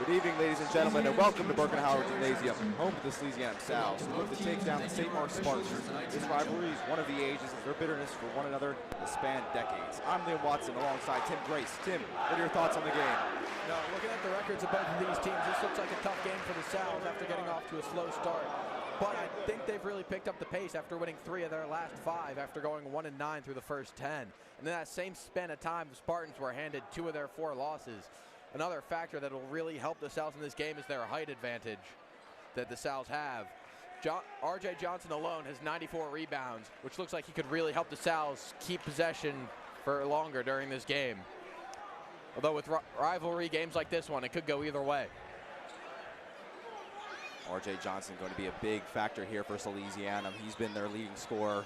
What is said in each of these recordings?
Good evening, ladies and gentlemen, and welcome to Birkenhauer Gymnasium, home of the Salesianum School, who look to take down the St. Mark's Spartans. This rivalry is one of the ages of their bitterness for one another that span decades. I'm Liam Watson alongside Tim Grace. Tim, what are your thoughts on the game? No, looking at the records of both of these teams, this looks like a tough game for the Sal's after getting off to a slow start. But I think they've really picked up the pace after winning 3 of their last 5 after going 1-9 through the first 10. And in that same span of time, the Spartans were handed 2 of their 4 losses. Another factor that will really help the Sal's in this game is their height advantage that the Sal's have. R.J. Johnson alone has 94 rebounds, which looks like he could really help the Sal's keep possession for longer during this game. Although with rivalry games like this one, it could go either way. R.J. Johnson going to be a big factor here for Salesianum. He's been their leading scorer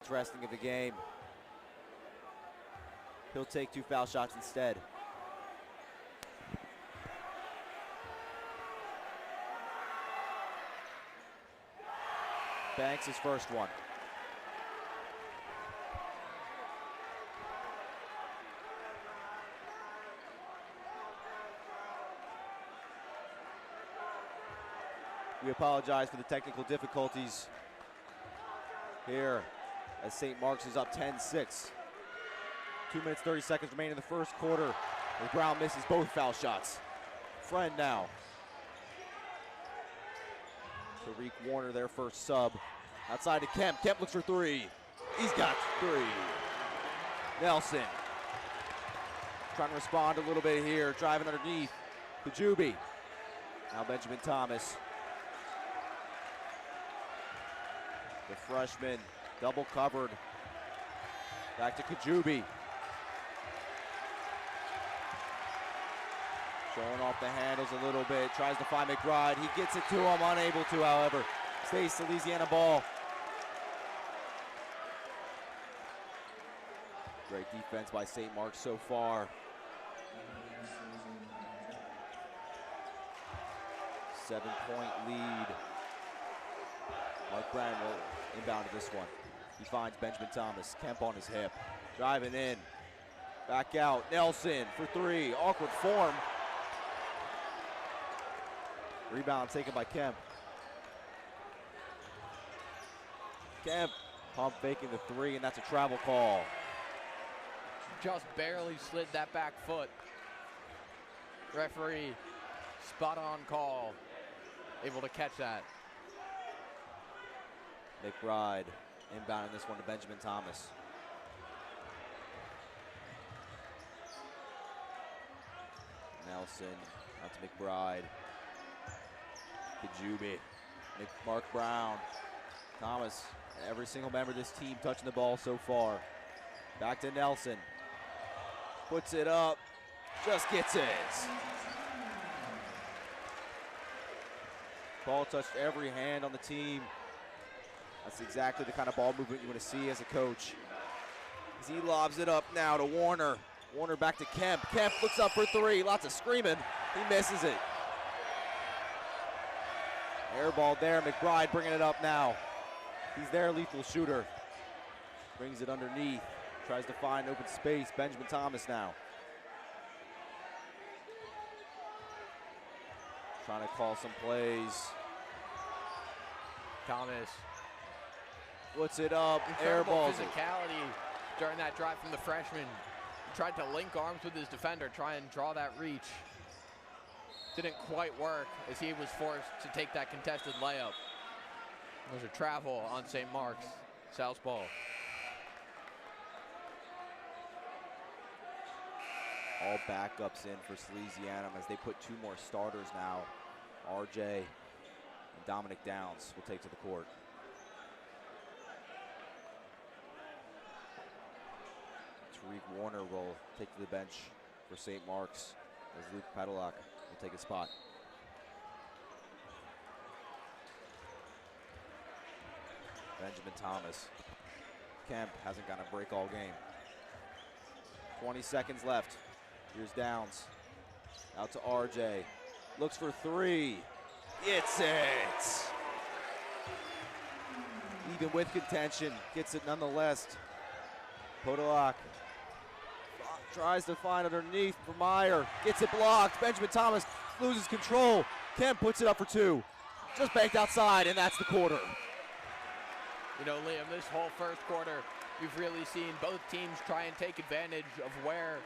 interesting of the game. He'll take 2 foul shots instead. Banks his first one. We apologize for the technical difficulties here as St. Mark's is up 10-6. 2 minutes, 30 seconds remaining in the first quarter as Brown misses both foul shots. Friend now. Tariq Warner, their first sub. Outside to Kemp. Kemp looks for 3. He's got 3. Nelson trying to respond a little bit here, driving underneath. Kajubi. Now Benjamin Thomas. The freshman, double covered. Back to Kajubi. Showing off the handles a little bit, tries to find McBride. He gets it to him, unable to, however. Stays Salesiana ball. Great defense by St. Mark's so far. 7-point lead. Mark Brown will inbound to this one. He finds Benjamin Thomas. Kemp on his hip. Driving in. Back out. Nelson for 3. Awkward form. Rebound taken by Kemp. Kemp pump faking the 3, and that's a travel call. Just barely slid that back foot. Referee, spot on call. Able to catch that. McBride inbounding this one to Benjamin Thomas. Nelson out to McBride. Kajubi. Mark Brown. Thomas. Every single member of this team touching the ball so far. Back to Nelson. Puts it up. Just gets it. Ball touched every hand on the team. That's exactly the kind of ball movement you want to see as a coach. As he lobs it up now to Warner. Warner back to Kemp. Kemp looks up for 3. Lots of screaming. He misses it. Air ball there. McBride bringing it up now. He's their lethal shooter. Brings it underneath. Tries to find open space. Benjamin Thomas now. Trying to call some plays. Thomas. Puts it up. Air Incredible balls physicality during that drive from the freshman. He tried to link arms with his defender, try and draw that reach. Didn't quite work as he was forced to take that contested layup. There's a travel on St. Mark's. Sal's ball. All backups in for Salesianum as they put 2 more starters now. RJ and Dominic Downs will take to the court. Tariq Warner will take to the bench for St. Mark's as Luke Pedelock will take a spot. Benjamin Thomas. Kemp hasn't gotten a break all game. 20 seconds left. Here's Downs. Out to RJ. Looks for 3. Gets it! Even with contention, gets it nonetheless. Podolak tries to find underneath for Meyer. Gets it blocked. Benjamin Thomas loses control. Kemp puts it up for 2. Just banked outside, and that's the quarter. You know, Liam, this whole first quarter, we've really seen both teams try and take advantage of where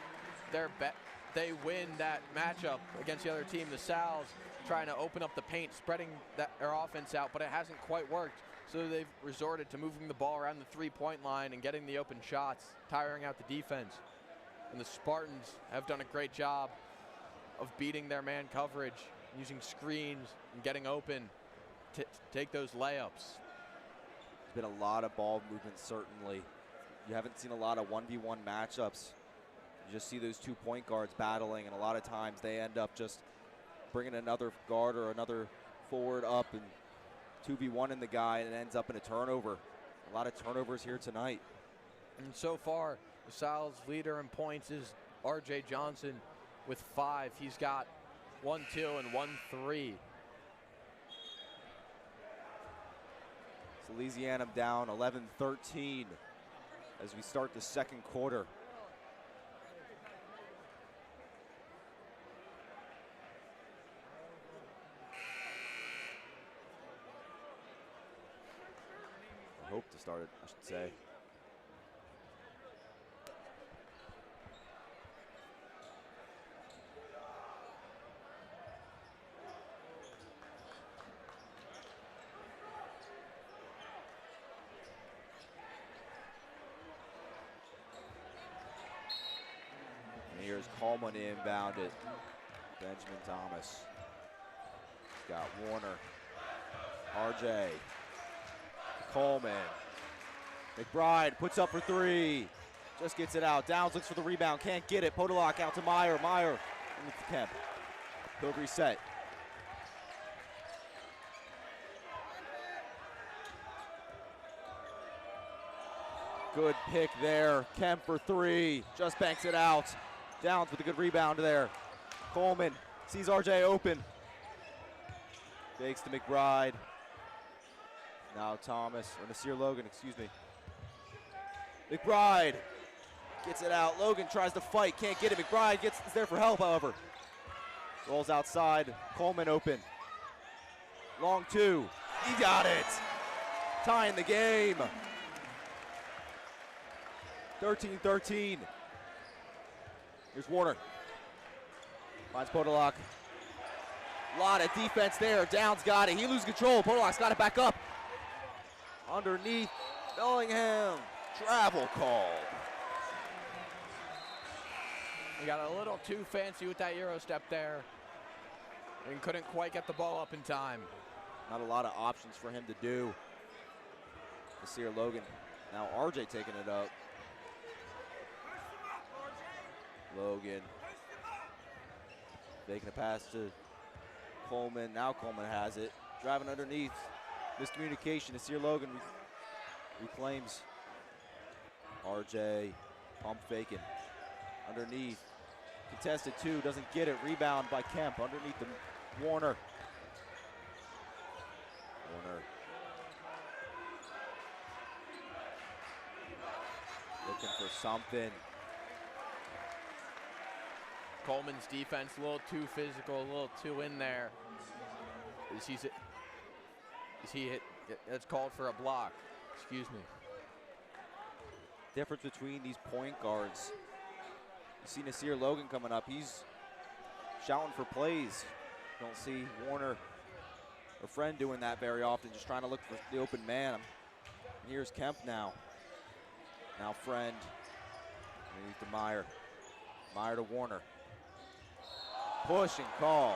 they win that matchup against the other team. The Sal's trying to open up the paint, spreading their offense out, but it hasn't quite worked. So they've resorted to moving the ball around the 3-point line and getting the open shots, tiring out the defense. And the Spartans have done a great job of beating their man coverage, using screens and getting open to take those layups. There's been a lot of ball movement, certainly. You haven't seen a lot of 1v1 matchups. You just see those 2 point guards battling, and a lot of times they end up just bringing another guard or another forward up and 2v1 in the guy, and it ends up in a turnover. A lot of turnovers here tonight. And so far, LaSalle's leader in points is R.J. Johnson with 5. He's got 1, 2, and 1, 3. Salesianum down 11-13 as we start the second quarter. Hope to start it, I should say. And here's Coleman inbounded. Benjamin Thomas. He's got Warner. RJ. Coleman. McBride puts up for 3. Just gets it out. Downs looks for the rebound. Can't get it. Podolak out to Meyer. Meyer with the Kemp. He'll reset. Good pick there. Kemp for 3. Just banks it out. Downs with a good rebound there. Coleman sees RJ open. Fakes to McBride. Now Thomas, or Nasir Logan, excuse me. McBride gets it out. Logan tries to fight, can't get it. McBride is there for help, however. Rolls outside, Coleman open. Long 2, he got it. Tying the game. 13-13. Here's Warner. Finds Podolak. Lot of defense there. Downs got it. He loses control. Podolak's got it back up. Underneath, Bellingham. Travel call. He got a little too fancy with that Euro step there and couldn't quite get the ball up in time. Not a lot of options for him to do. Nasir Logan. Now RJ taking it up. Logan. Making a pass to Coleman. Now Coleman has it. Driving underneath. Miscommunication. Nasir Logan reclaims. RJ pump faking. Underneath. Contested 2. Doesn't get it. Rebound by Kemp. Underneath the Warner. Warner. Looking for something. Coleman's defense a little too physical, a little too in there. Is he hit? That's called for a block. Excuse me. Difference between these point guards. You see Nasir Logan coming up. He's shouting for plays. Don't see Warner or Friend doing that very often, just trying to look for the open man. And here's Kemp now. Now Friend. Underneath to Meyer. Meyer to Warner. Push and call.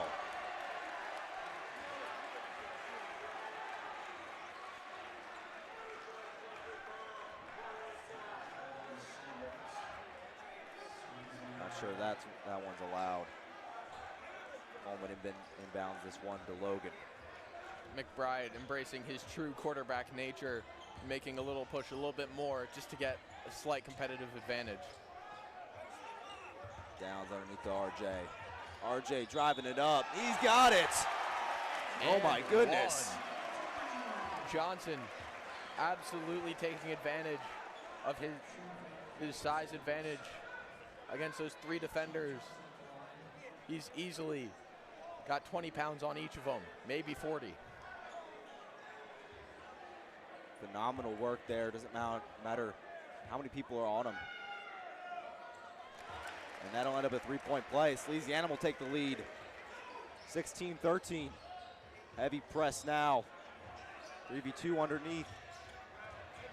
Not sure that one's allowed. Coleman inbounds this one to Logan. McBride embracing his true quarterback nature, making a little push a little bit more just to get a slight competitive advantage. Downs underneath to RJ. RJ driving it up. He's got it. Oh my goodness. Johnson absolutely taking advantage of his size advantage against those 3 defenders. He's easily got 20 pounds on each of them, maybe 40. Phenomenal work there. Doesn't matter how many people are on him. And that'll end up a 3-point play. Salesianum will take the lead. 16-13. Heavy press now. 3v2 underneath.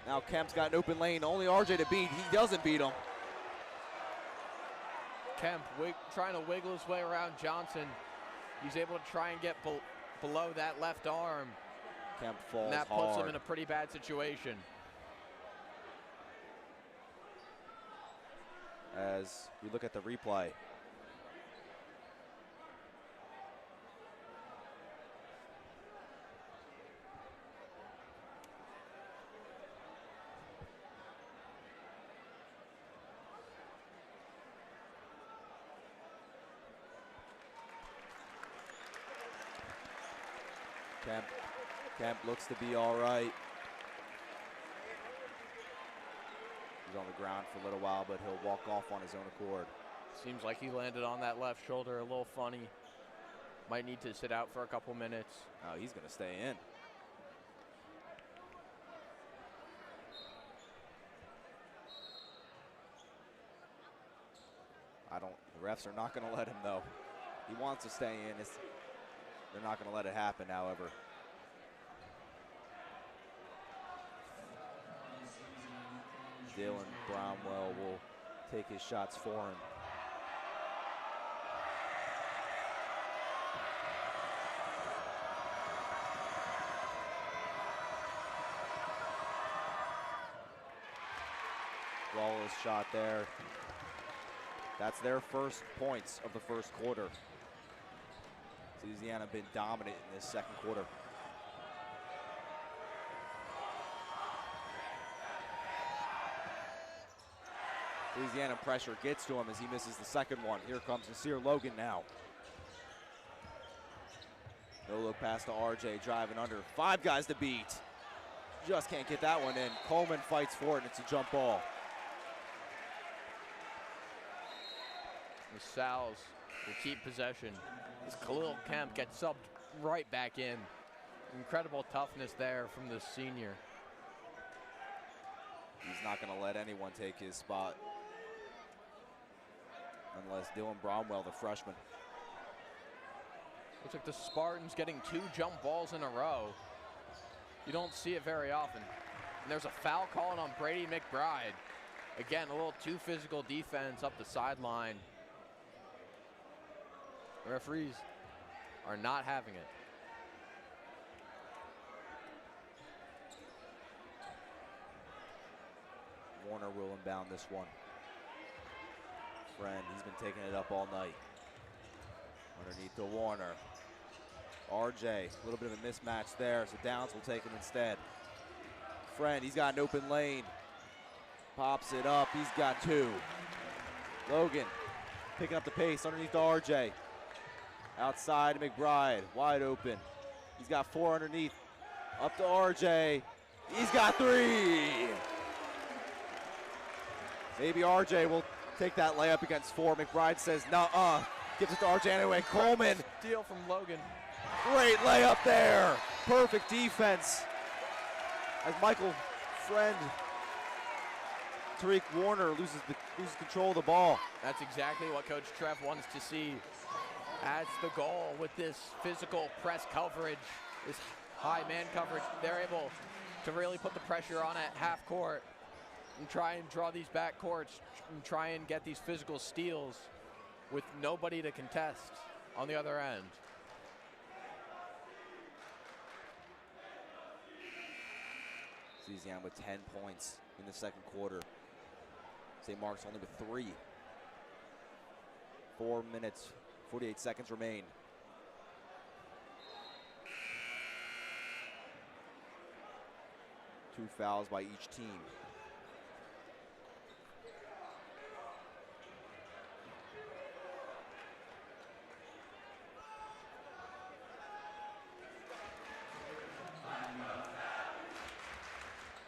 Now Kemp's got an open lane. Only RJ to beat. He doesn't beat him. Kemp trying to wiggle his way around Johnson. He's able to try and get below that left arm. Kemp falls and that puts hard. him in a pretty bad situation. As we look at the replay. Kemp looks to be all right. He's on the ground for a little while, but he'll walk off on his own accord. Seems like he landed on that left shoulder a little funny. Might need to sit out for a couple minutes. Oh, he's going to stay in. The refs are not going to let him, though. He wants to stay in. They're not going to let it happen, however. Dylan Bromwell will take his shots for him. Flawless shot there. That's their first points of the first quarter. Salesianum been dominant in this second quarter. Salesianum pressure gets to him as he misses the second one. Here comes Nasir Logan now. No look pass to RJ, driving under. 5 guys to beat. Just can't get that one in. Coleman fights for it, and it's a jump ball. The Sal's will keep possession. As Khalil Kemp gets subbed right back in. Incredible toughness there from the senior. He's not going to let anyone take his spot. Unless Dylan Bromwell, the freshman. Looks like the Spartans getting 2 jump balls in a row. You don't see it very often. And there's a foul calling on Brady McBride. Again, a little too physical defense up the sideline. The referees are not having it. Warner will inbound this one. Friend, he's been taking it up all night. Underneath to Warner. RJ, a little bit of a mismatch there, so Downs will take him instead. Friend, he's got an open lane. Pops it up, he's got 2. Logan picking up the pace underneath to RJ. Outside to McBride, wide open. He's got 4 underneath. Up to RJ, he's got 3. Maybe RJ will take that layup against 4. McBride says, nuh-uh. Gives it to RJ anyway. Coleman. Steal from Logan. Great layup there. Perfect defense. As Michael Friend, Tariq Warner loses control of the ball. That's exactly what Coach Trev wants to see. That's the goal with this physical press coverage, this high man coverage. They're able to really put the pressure on at half court and try and draw these back courts and try and get these physical steals with nobody to contest on the other end. Salesianum with 10 points in the second quarter. St. Mark's only with 3. 4 minutes, 48 seconds remain. Two fouls by each team.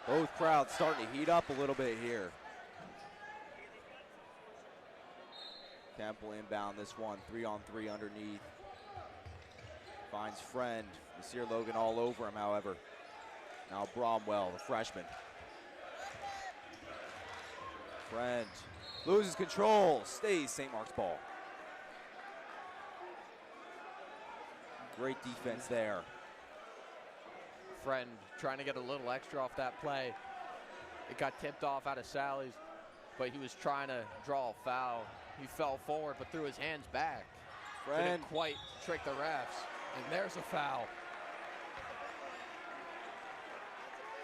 Both crowds starting to heat up a little bit here. Temple inbound this one, 3-on-3 underneath. Finds Friend. Nasir Logan all over him, however. Now Bromwell, the freshman. Friend loses control, stays St. Mark's ball. Great defense there. Friend trying to get a little extra off that play. It got tipped off out of Sally's, but he was trying to draw a foul. He fell forward, but threw his hands back. Friend didn't quite trick the refs, and there's a foul.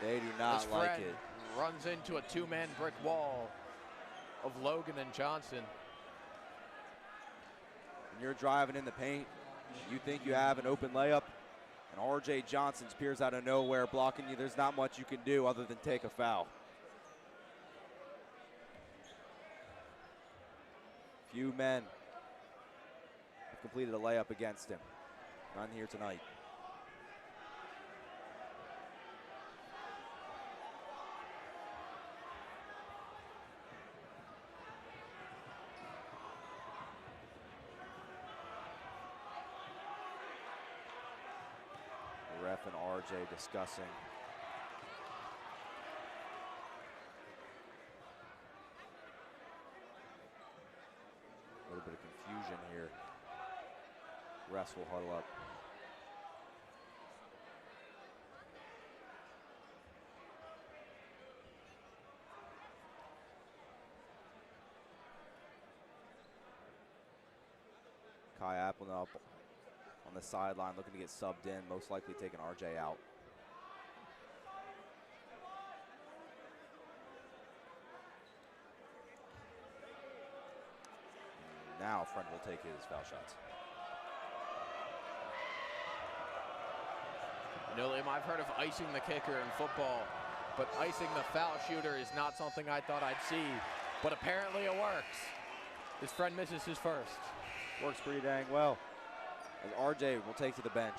They do not like it. Runs into a 2-man brick wall of Logan and Johnson. When you're driving in the paint, you think you have an open layup, and RJ Johnson appears out of nowhere blocking you. There's not much you can do other than take a foul. Few men have completed a layup against him. None here tonight. RJ discussing. A little bit of confusion here. Refs will huddle up. Kai Appleton up on the sideline looking to get subbed in, most likely taking RJ out. Now Friend will take his foul shots. You know, Liam, I've heard of icing the kicker in football, but icing the foul shooter is not something I thought I'd see, but apparently it works. His friend misses his first. Works pretty dang well, as RJ will take to the bench.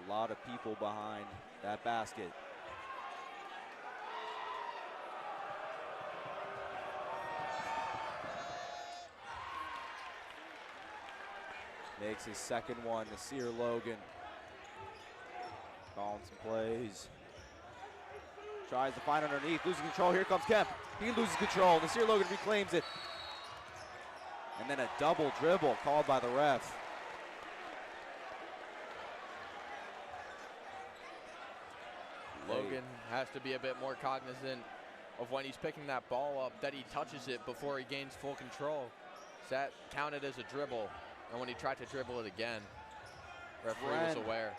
A lot of people behind that basket. Makes his second one, Nasir Logan. Calling some plays. Tries to find underneath, losing control. Here comes Kemp. He loses control. Nasir Logan reclaims it. And then a double dribble called by the ref. Logan has to be a bit more cognizant of when he's picking that ball up, that he touches it before he gains full control. So that counted as a dribble. And when he tried to dribble it again, referee was aware.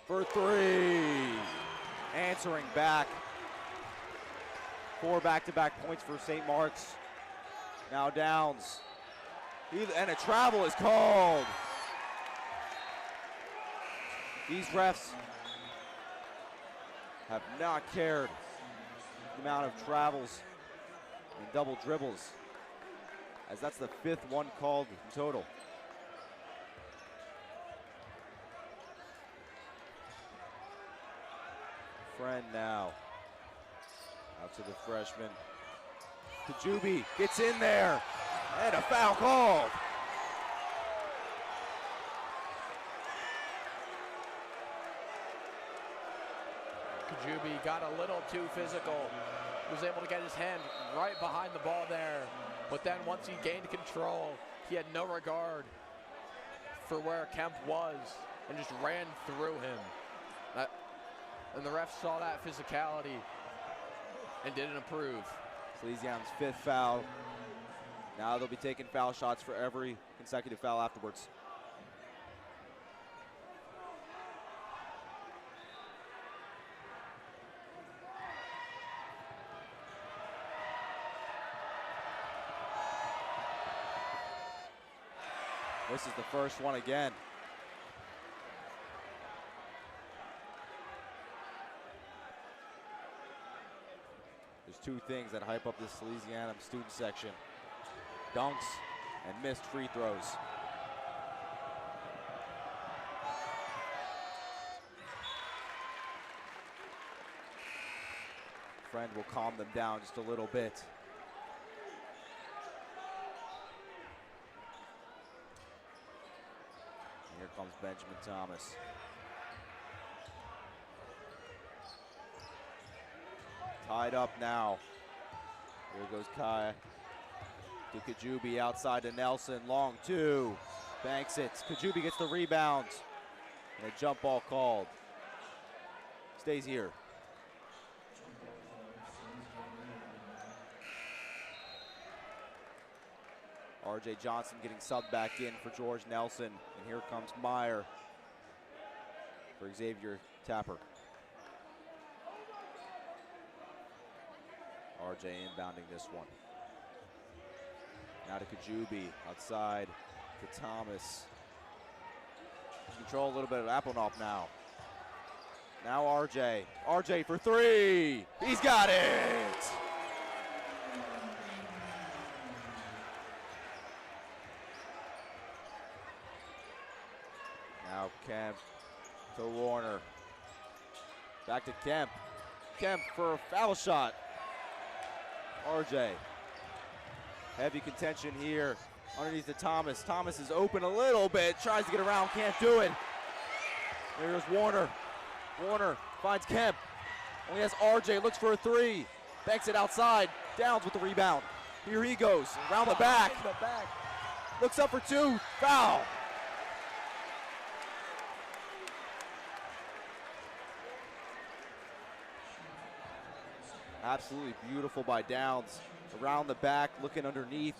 For three. Answering back. 4 back-to-back points for St. Mark's. Now Downs. And a travel is called. These refs have not cared the amount of travels and double dribbles, as that's the 5th one called in total. Friend now. Out to the freshman. Kajubi gets in there. And a foul called. Kajubi got a little too physical. Was able to get his hand right behind the ball there. But then once he gained control, he had no regard for where Kemp was and just ran through him. And the refs saw that physicality and didn't approve. Salesianum's 5th foul. Now they'll be taking foul shots for every consecutive foul afterwards. This is the first one again. There's 2 things that hype up this Salesianum student section: dunks and missed free throws. Friend will calm them down just a little bit. And here comes Benjamin Thomas. Tied up now. Here goes Kai. To Kajubi outside to Nelson. Long 2. Banks it. Kajubi gets the rebound. And a jump ball called. Stays here. RJ Johnson getting subbed back in for George Nelson. And here comes Meyer for Xavier Tapper. RJ inbounding this one. Now to Kajubi, outside to Thomas. Control a little bit of Appleton now. Now RJ. RJ for 3. He's got it! Now Kemp to Warner. Back to Kemp. Kemp for a foul shot. RJ. Heavy contention here Underneath to Thomas. Thomas is open a little bit, tries to get around, can't do it. There's Warner. Warner finds Kemp. Only has RJ, looks for a three. Banks it outside. Downs with the rebound. Here he goes, around the back. Looks up for two, foul. Absolutely beautiful by Downs. Around the back, looking underneath.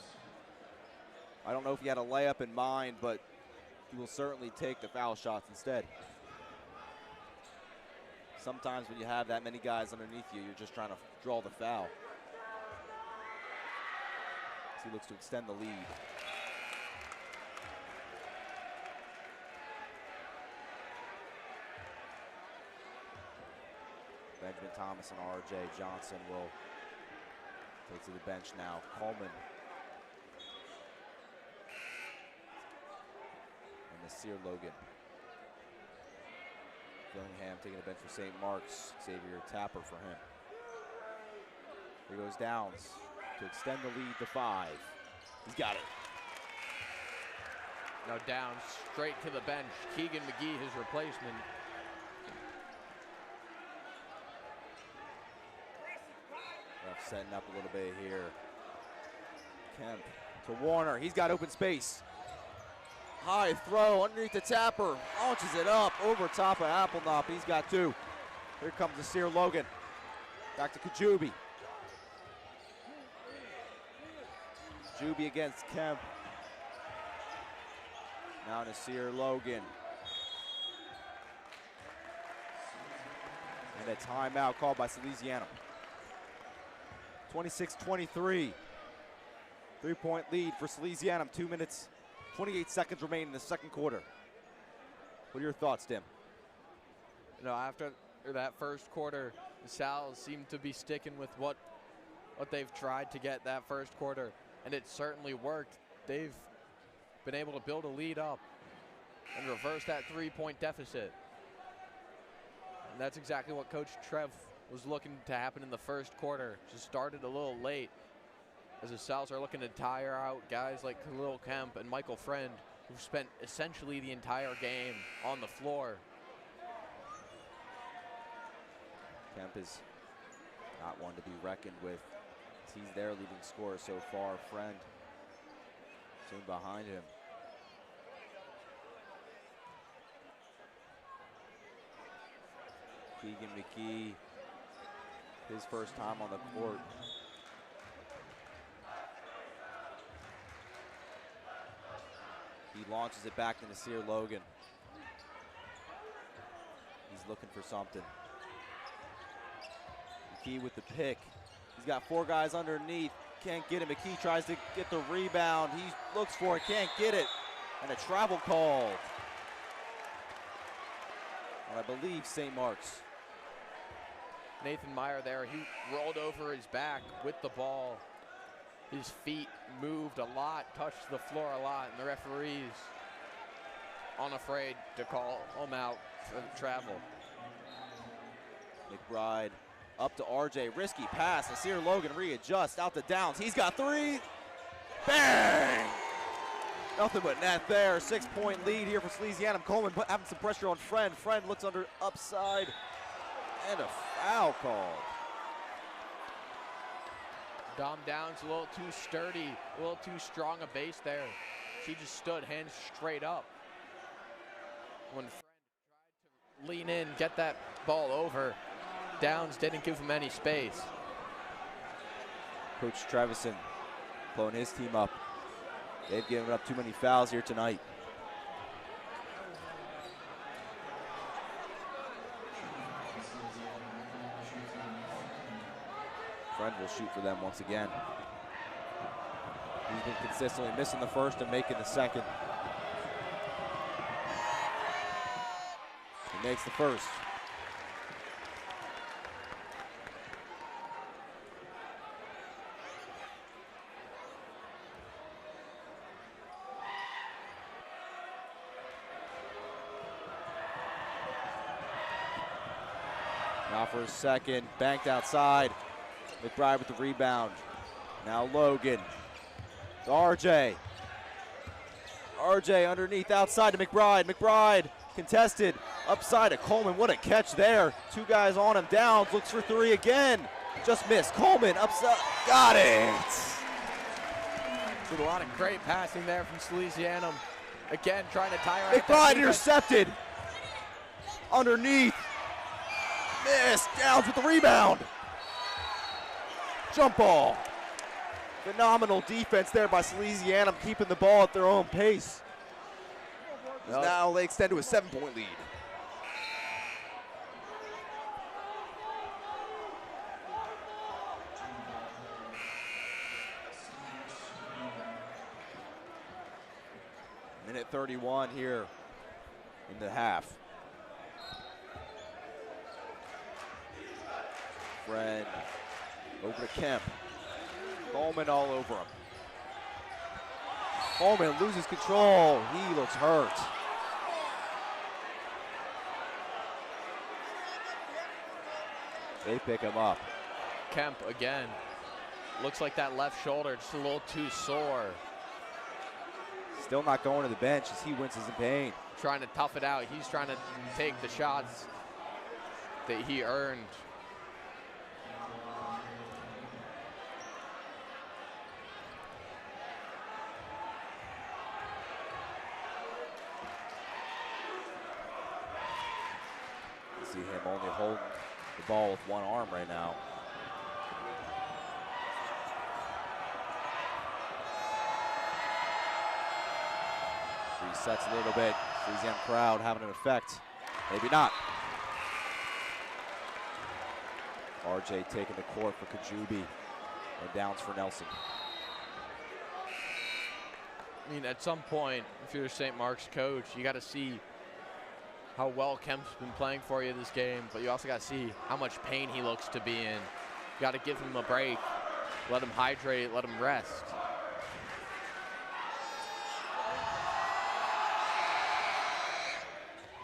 I don't know if he had a layup in mind, but he will certainly take the foul shots instead. Sometimes when you have that many guys underneath you, you're just trying to draw the foul. As he looks to extend the lead. Benjamin Thomas and RJ Johnson will take to the bench now. Coleman. And Nasir Logan. Dillingham taking the bench for St. Mark's. Xavier Tapper for him. Here goes Downs to extend the lead to 5. He's got it. Now Downs straight to the bench. Keegan McGee, his replacement. Ref setting up a little bit here. Kemp to Warner. He's got open space. High throw underneath the Tapper. Launches it up over top of Applenop. He's got 2. Here comes Nasir Logan. Back to Kajubi. Kajubi against Kemp. Now Nasir Logan. And a timeout called by Salesianum. 26-23. 3-point lead for Salesianum. 2 minutes, 28 seconds remain in the second quarter. What are your thoughts, Tim? You know, after that first quarter, the Sal's seem to be sticking with what they've tried to get that first quarter, and it certainly worked. They've been able to build a lead up and reverse that 3-point deficit. And that's exactly what Coach Trev was looking to happen in the first quarter. Just started a little late as the Sal's are looking to tire out guys like Khalil Kemp and Michael Friend, who've spent essentially the entire game on the floor. Kemp is not one to be reckoned with. He's their leading scorer so far. Friend soon behind him. Keegan McGee, his first time on the court. He launches it back to Nasir Logan. He's looking for something. McKee with the pick. He's got 4 guys underneath. Can't get it. McKee tries to get the rebound. He looks for it, can't get it. And a travel call. And I believe St. Mark's. Nathan Meyer there, he rolled over his back with the ball. His feet moved a lot, touched the floor a lot, and the referees unafraid to call him out for travel. McBride up to RJ, risky pass. Nasir Logan readjusts, out to Downs. He's got 3. Bang! Nothing but net there. 6-point lead here for Salesianum. Coleman having some pressure on Friend. Friend looks under upside, and a foul called. Dom Downs a little too sturdy, a little too strong a base there. She just stood hands straight up. When Friend tried to lean in, get that ball over, Downs didn't give him any space. Coach Trevison blowing his team up. They've given up too many fouls here tonight. Friend will shoot for them once again. He's been consistently missing the first and making the second. He makes the first. Now for his second, banked outside. McBride with the rebound. Now Logan to RJ. RJ underneath, outside to McBride. McBride contested, upside to Coleman. What a catch there. Two guys on him. Downs looks for three again. Just missed. Coleman upside. Got it. With a lot of great passing there from Salesianum. Again, trying to tire out. McBride intercepted. Underneath. Missed. Downs with the rebound. Jump ball. Phenomenal defense there by Salesianum, keeping the ball at their own pace. Now they extend to a 7-point lead. Minute 31 here in the half. Fred over to Kemp. Coleman all over him. Coleman loses control. He looks hurt. They pick him up. Kemp again. Looks like that left shoulder just a little too sore. Still not going to the bench as he winces in pain. Trying to tough it out. He's trying to take the shots that he earned. See him only holding the ball with one arm right now. Resets a little bit. Salesianum crowd having an effect. Maybe not. RJ taking the court for Kajubi and Downs for Nelson. I mean, at some point, if you're St. Mark's coach, you got to see how well Kemp's been playing for you this game, but you also got to see how much pain he looks to be in. You got to give him a break, let him hydrate, let him rest.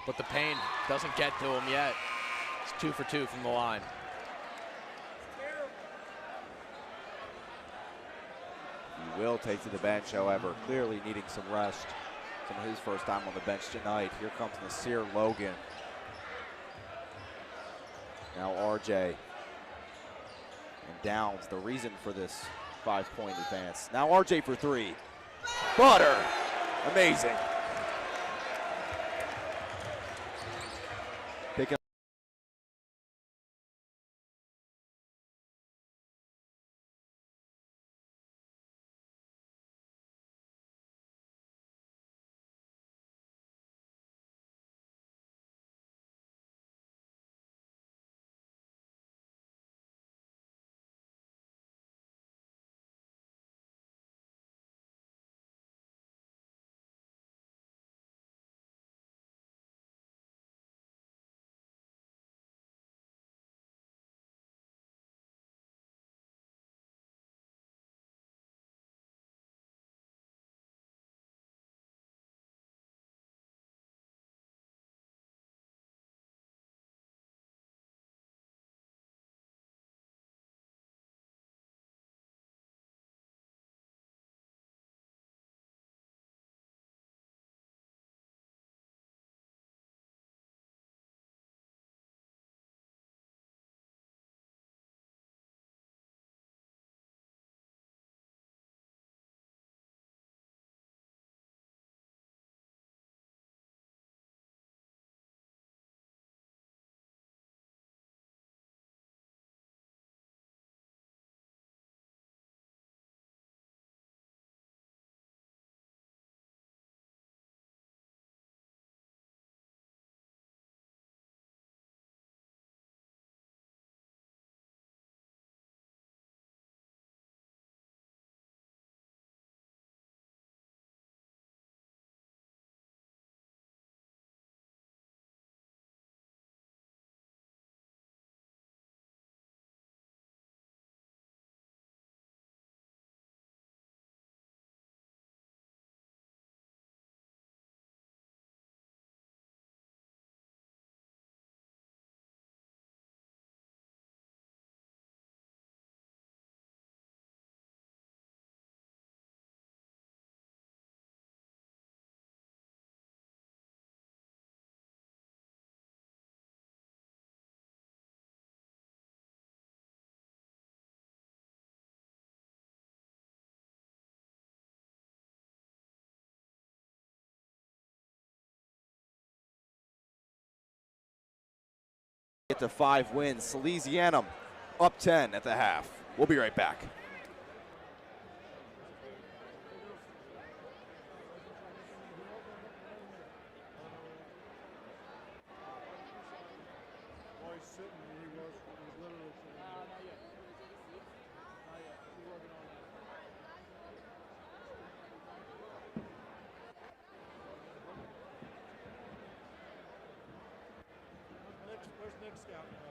But the pain doesn't get to him yet. It's 2 for 2 from the line. He will take to the bench, however, clearly needing some rest. Some of his first time on the bench tonight. Here comes Nasir Logan. Now RJ. And Downs, the reason for this 5-point advance. Now RJ for three. Butter. Amazing. Picking to 5 wins. Salesianum up 10 at the half. We'll be right back. Where's Nick scouting?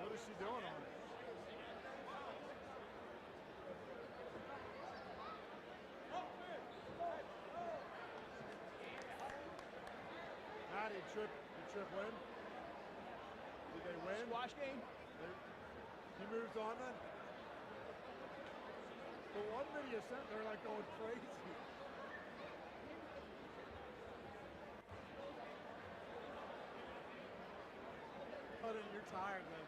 What is she doing on it? Now did Trip win? Did they win? Squash game? He moved on then? The one video sent, they're like going crazy. You're tired, man.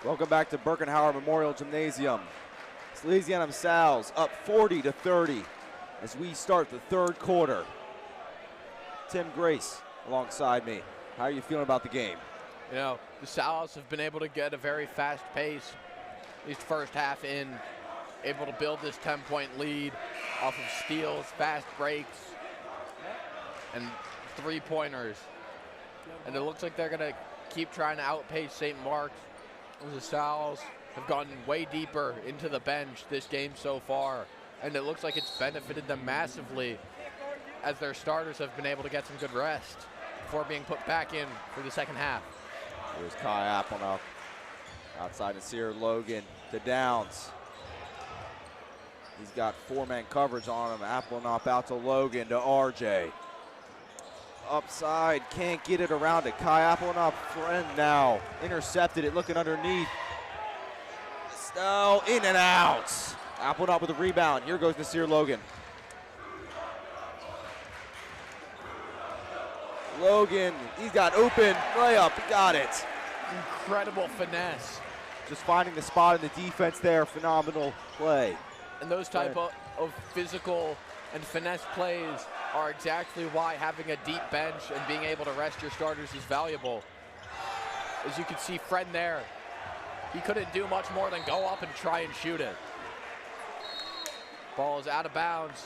Welcome back to Birkenhauer Memorial Gymnasium. Salesianum Sal's up 40-30 as we start the third quarter. Tim Grace alongside me. How are you feeling about the game? You know, the Sal's have been able to get a very fast pace, at least first half in, able to build this 10-point lead off of steals, fast breaks, and three-pointers. And it looks like they're going to keep trying to outpace St. Mark's. The Sal's have gotten way deeper into the bench this game so far, and it looks like it's benefited them massively as their starters have been able to get some good rest before being put back in for the second half. Here's Kai Applenoff outside Nasir Logan to Downs. He's got four-man coverage on him. Applenoff out to Logan to RJ. Upside, can't get it around it. Kai Applenoff, friend now. Intercepted it, looking underneath. Snow in and out. Applenoff with a rebound. Here goes Nasir Logan. Logan, he's got open layup, he got it. Incredible finesse. Just finding the spot in the defense there, phenomenal play. And those type of physical and finesse plays are exactly why having a deep bench and being able to rest your starters is valuable. As you can see Fred there, he couldn't do much more than go up and try and shoot it. Ball is out of bounds.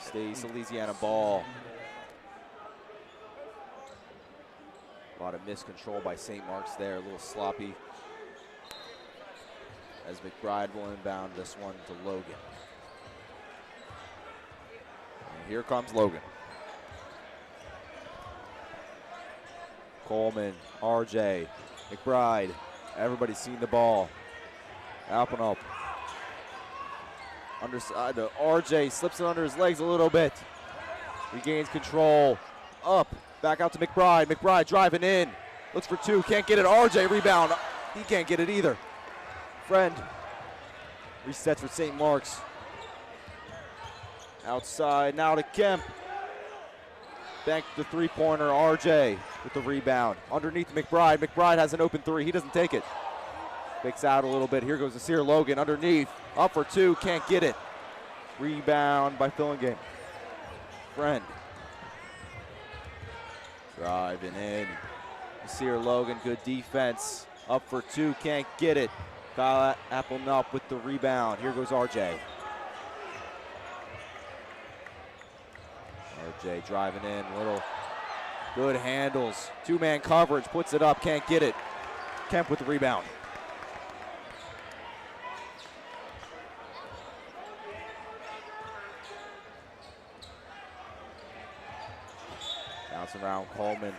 Stays Salesianum ball. A lot of miscontrol by St. Mark's there, a little sloppy. As McBride will inbound this one to Logan. And here comes Logan. Coleman, RJ, McBride, everybody's seen the ball. Applenoff. Underside to RJ, slips it under his legs a little bit. Regains control, up. Back out to McBride. McBride driving in. Looks for two. Can't get it. RJ rebound. He can't get it either. Friend resets for St. Mark's. Outside now to Kemp. Back to the three-pointer. RJ with the rebound. Underneath McBride. McBride has an open three. He doesn't take it. Fakes out a little bit. Here goes Nasir Logan underneath. Up for two. Can't get it. Rebound by Fillingame. Friend. Driving in. Nasir Logan, good defense. Up for two, can't get it. Kyle Applenoff with the rebound. Here goes RJ. RJ driving in, little good handles. Two-man coverage, puts it up, can't get it. Kemp with the rebound. Bouncing around Coleman.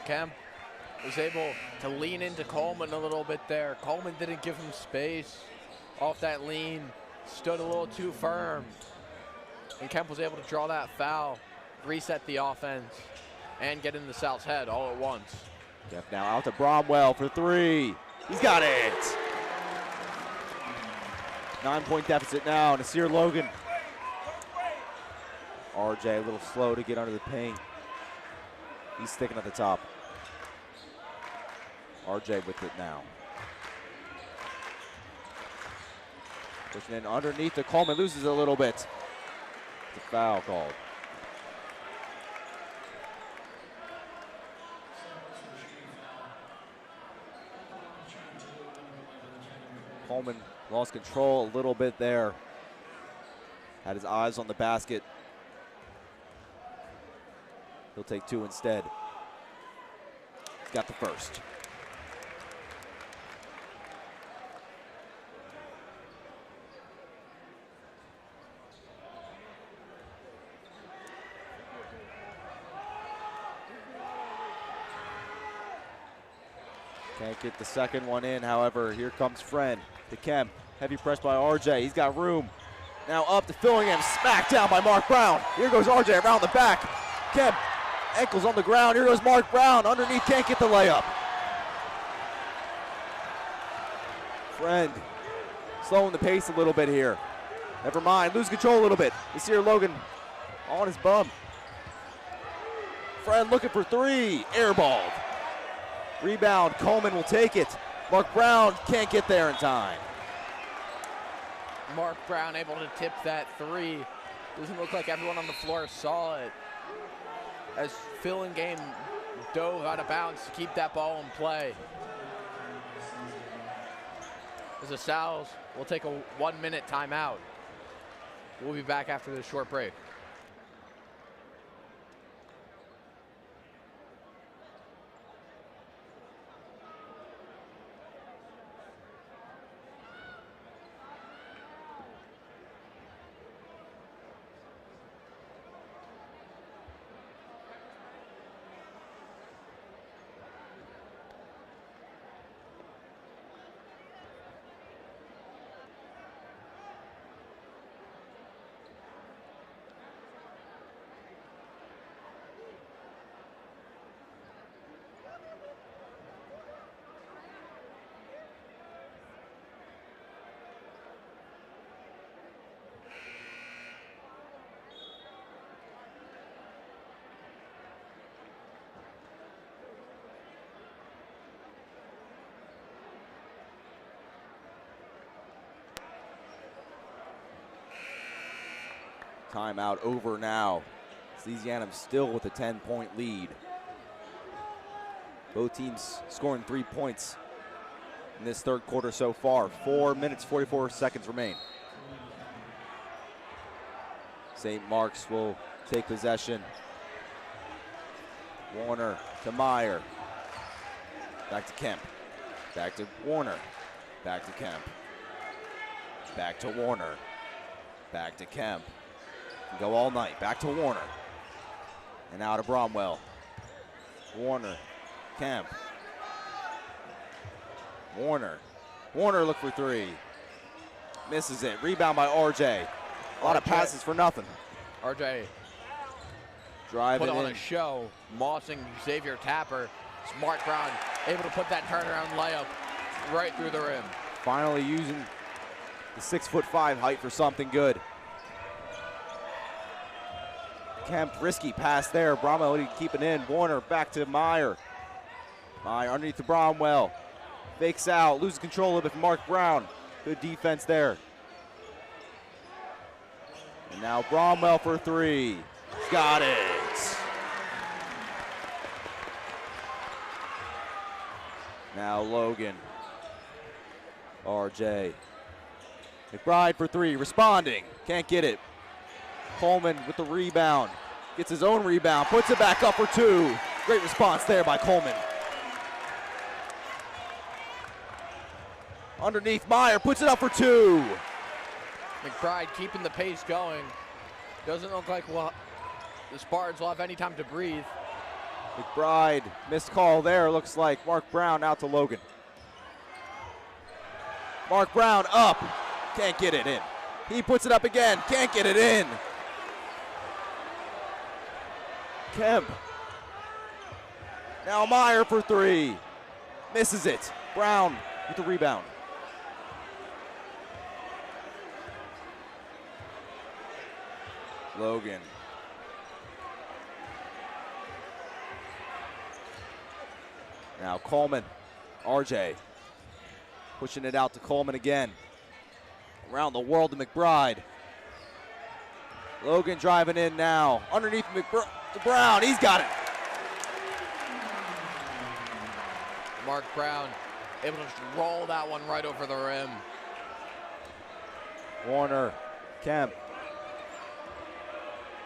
Kemp was able to lean into Coleman a little bit there. Coleman didn't give him space off that lean, stood a little too firm. And Kemp was able to draw that foul, reset the offense, and get in the South's head all at once. Kemp now out to Bromwell for three. He's got it. 9-point deficit now. Nasir Logan. RJ a little slow to get under the paint. He's sticking at the top. RJ with it now. Pushing in underneath to Coleman, loses a little bit. The foul called. Coleman lost control a little bit there. Had his eyes on the basket. He'll take two instead. He's got the first. Can't get the second one in, however. Here comes Friend to Kemp. Heavy press by RJ. He's got room. Now up to Fillingham. Smacked down by Mark Brown. Here goes RJ around the back. Kemp, ankles on the ground. Here goes Mark Brown. Underneath, can't get the layup. Friend slowing the pace a little bit here. Never mind, lose control a little bit. Nasir Logan on his bum. Friend looking for three. Airballed. Rebound, Coleman will take it. Mark Brown can't get there in time. Mark Brown able to tip that three. Doesn't look like everyone on the floor saw it, as Phil and Game dove out of bounds to keep that ball in play. As the Sal's will take a 1-minute timeout. We'll be back after this short break. Timeout over now. Salesianum still with a 10-point lead. Both teams scoring 3 points in this third quarter so far. 4 minutes, 44 seconds remain. St. Mark's will take possession. Warner to Meyer. Back to Kemp. Back to Warner. Back to Kemp. Back to Warner. Back to Kemp. Go all night. Back to Warner. And now to Bromwell. Warner. Kemp. Warner. Warner look for three. Misses it. Rebound by RJ. A lot of passes for nothing. RJ driving put on in. a show, mossing Xavier Tapper. Mark Brown able to put that turnaround layup right through the rim. Finally using the 6'5" height for something good. Kemp, risky pass there. Bromwell keep it in. Warner back to Meyer. Meyer underneath to Bromwell. Fakes out, loses control a little bit from Mark Brown. Good defense there. And now Bromwell for three. He's got it. Now Logan. RJ. McBride for three, responding. Can't get it. Coleman with the rebound. Gets his own rebound, puts it back up for two. Great response there by Coleman. Underneath, Meyer puts it up for two. McBride keeping the pace going. Doesn't look like the Spartans will have any time to breathe. McBride, missed call there. Looks like Mark Brown out to Logan. Mark Brown up. Can't get it in. He puts it up again. Can't get it in. Kemp. Now Meyer for three. Misses it. Brown with the rebound. Logan. Now Coleman. RJ. Pushing it out to Coleman again. Around the world to McBride. Logan driving in now. Underneath Brown. He's got it. Mark Brown able to just roll that one right over the rim. Warner. Kemp.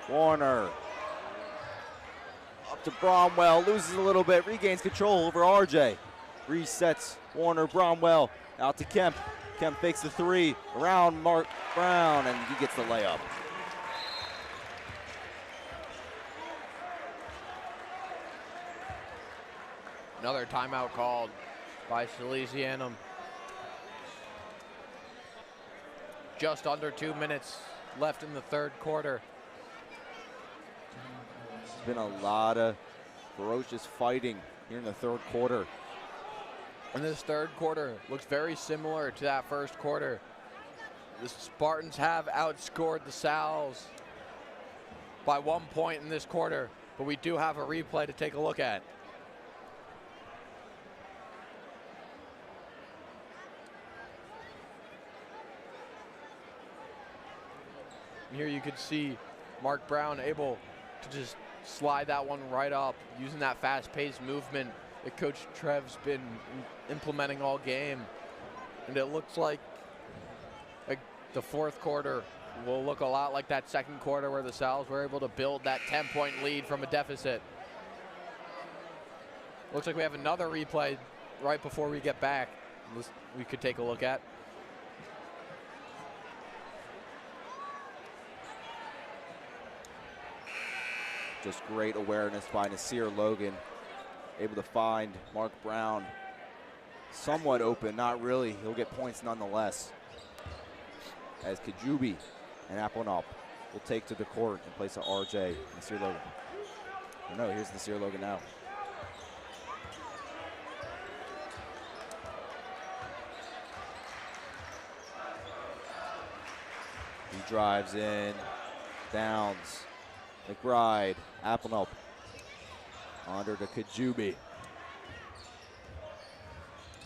Warner. Up to Bromwell. Loses a little bit. Regains control over RJ. Resets Warner. Bromwell. Out to Kemp. Kemp fakes the three. Around Mark Brown. And he gets the layup. Another timeout called by Salesianum. Just under 2 minutes left in the third quarter. There's been a lot of ferocious fighting here in the third quarter. And this third quarter looks very similar to that first quarter. The Spartans have outscored the Sal's by 1 point in this quarter, but we do have a replay to take a look at. Here you could see Mark Brown able to just slide that one right up, using that fast-paced movement that Coach Trev's been implementing all game. And it looks like the fourth quarter will look a lot like that second quarter where the Sal's were able to build that 10-point lead from a deficit. Looks like we have another replay right before we get back we could take a look at. Just great awareness by Nasir Logan, able to find Mark Brown somewhat open, not really. He'll get points nonetheless. As Kajubi and Applenop will take to the court in place of RJ Nasir Logan. Oh no, here's Nasir Logan now. He drives in, Downs, McBride, Applenop, under to Kajubi.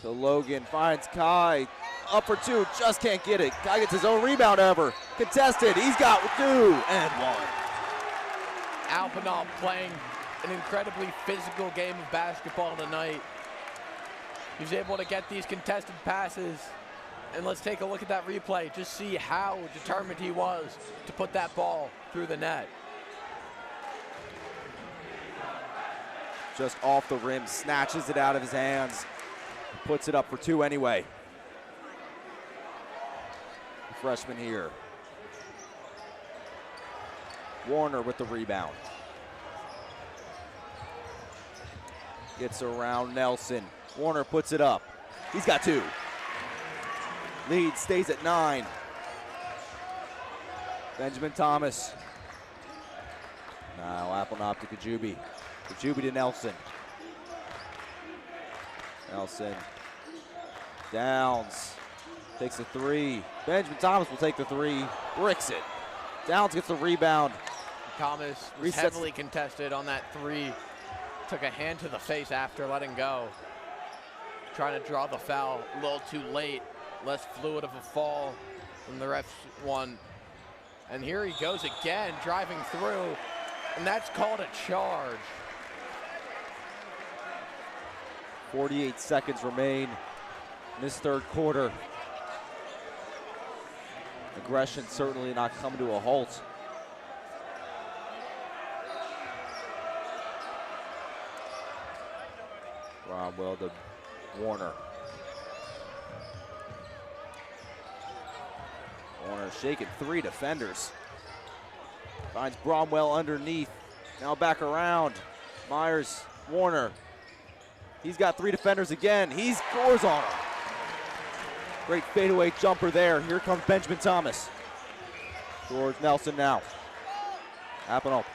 So Logan finds Kai, up for two, just can't get it. Kai gets his own rebound ever. Contested, he's got two and one. Applenop playing an incredibly physical game of basketball tonight. He's able to get these contested passes. And let's take a look at that replay, just see how determined he was to put that ball through the net. Just off the rim, snatches it out of his hands, puts it up for two anyway. The freshman here. Warner with the rebound. Gets around Nelson. Warner puts it up. He's got two. Lead stays at 9. Benjamin Thomas. Now Applenop to Kajubi. Kajubi to Nelson. Nelson. Downs. Takes a three. Benjamin Thomas will take the three. Bricks it. Downs gets the rebound. Thomas was heavily contested on that three. Took a hand to the face after letting go. Trying to draw the foul a little too late. Less fluid of a fall than the ref's one. And here he goes again, driving through, and that's called a charge. 48 seconds remain in this third quarter. Aggression certainly not coming to a halt. Bromwell to Warner. Warner shaking three defenders. Finds Bromwell underneath. Now back around. Myers, Warner. He's got three defenders again. He scores on him. Great fadeaway jumper there. Here comes Benjamin Thomas. Towards Nelson now. Applenop.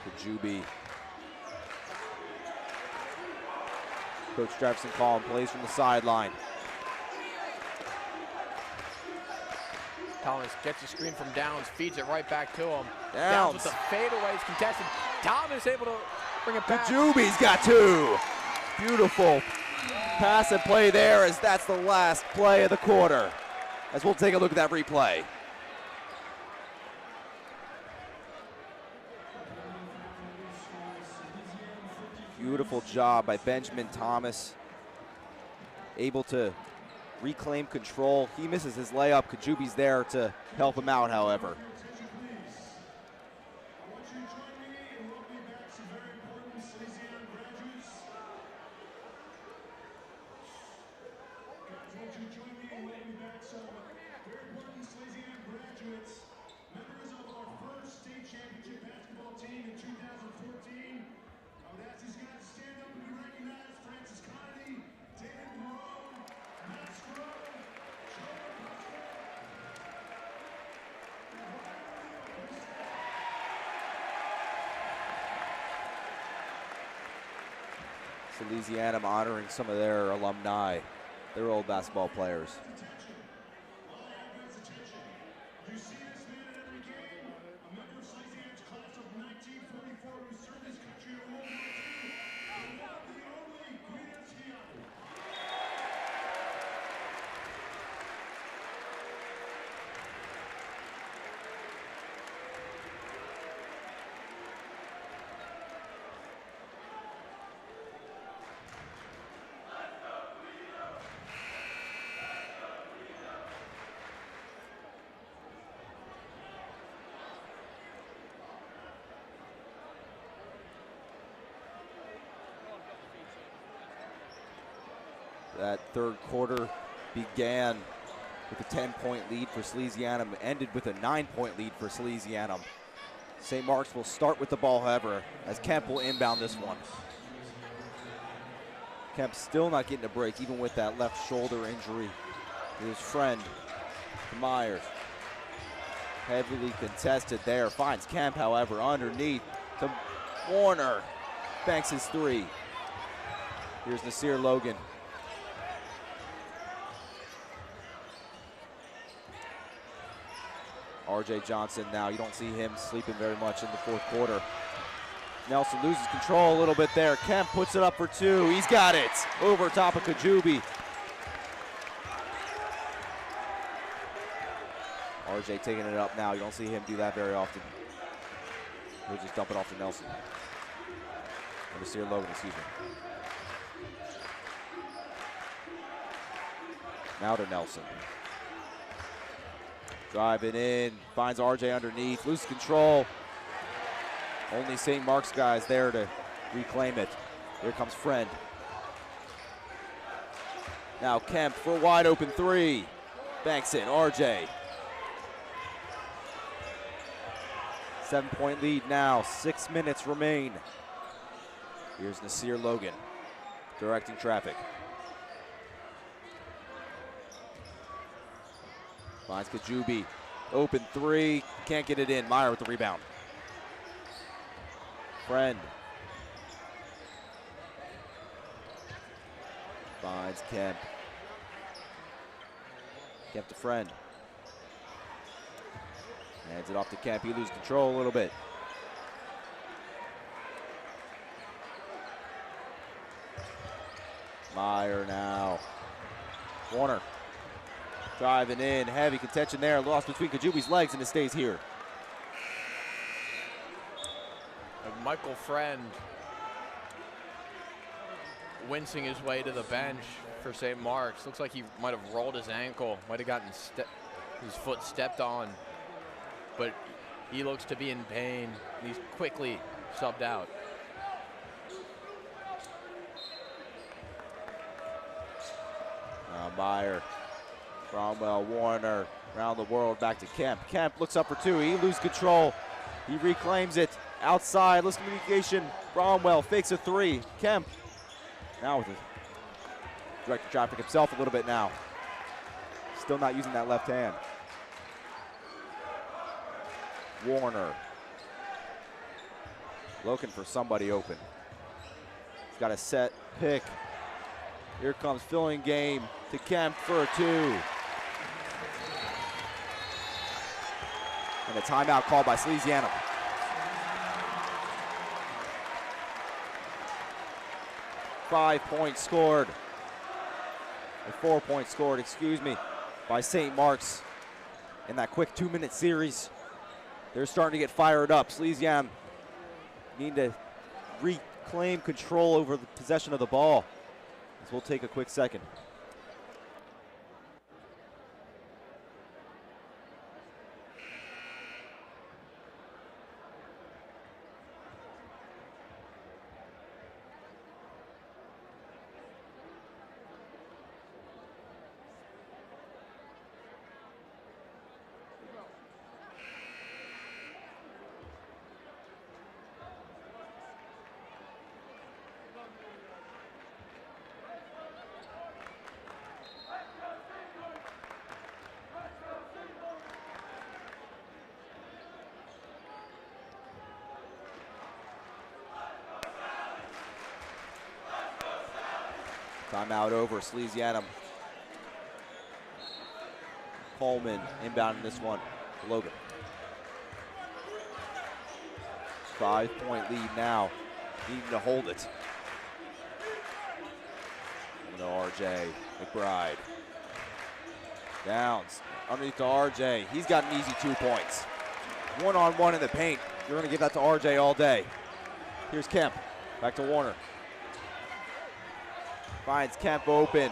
Kajubi. Coach Jefferson calling plays from the sideline. Thomas gets a screen from Downs, feeds it right back to him. Downs with the fadeaways contested. Thomas able to bring it back. Kajubi's got two. Beautiful pass and play there, as that's the last play of the quarter. As we'll take a look at that replay. Beautiful job by Benjamin Thomas. Able to reclaim control. He misses his layup. Kajubi's there to help him out, however. Salesianum honoring some of their alumni, their old basketball players. That third quarter began with a 10-point lead for Salesianum, ended with a 9-point lead for Salesianum. St. Mark's will start with the ball, however, as Kemp will inbound this one. Kemp still not getting a break, even with that left shoulder injury to his friend, Myers. Heavily contested there, finds Kemp, however, underneath to Warner. Banks his three. Here's Nasir Logan. RJ Johnson now, you don't see him sleeping very much in the fourth quarter. Nelson loses control a little bit there. Kemp puts it up for two. He's got it over top of Kajubi. RJ taking it up now. You don't see him do that very often. He'll just dump it off to Nelson. Or Nasir Logan, excuse me. Now to Nelson. Driving in, finds RJ underneath, loses control. Only St. Mark's guys there to reclaim it. Here comes Friend. Now Kemp for a wide open three. Banks in, RJ. 7-point lead now, 6 minutes remain. Here's Nasir Logan, directing traffic. Finds Kajubi, open three, can't get it in. Meyer with the rebound. Friend. Finds Kemp. Kemp to Friend. Hands it off to Kemp, he loses control a little bit. Meyer now. Warner. Driving in, heavy contention there, lost between Kajubi's legs, and it stays here. And Michael Friend wincing his way to the bench for St. Mark's. Looks like he might have rolled his ankle, might have gotten his foot stepped on, but he looks to be in pain. He's quickly subbed out. Meyer. Cromwell, Warner, around the world, back to Kemp. Kemp looks up for two, he loses control. He reclaims it, outside, list communication. Bromwell fakes a three. Kemp, now with the director traffic himself a little bit now. Still not using that left hand. Warner. Looking for somebody open. He's got a set pick. Here comes filling game to Kemp for a two. And a timeout called by Salesianum. 5 points scored. Or 4 points scored, excuse me, by St. Mark's in that quick 2-minute series. They're starting to get fired up. Salesianum need to reclaim control over the possession of the ball. As we'll take a quick second. Timeout over, Salesianum. Coleman inbounding this one, Logan. 5-point lead now, needing to hold it. RJ McBride. Downs, underneath to RJ. He's got an easy 2 points. One-on-one in the paint. You're gonna give that to RJ all day. Here's Kemp, back to Warner. Finds Kemp open,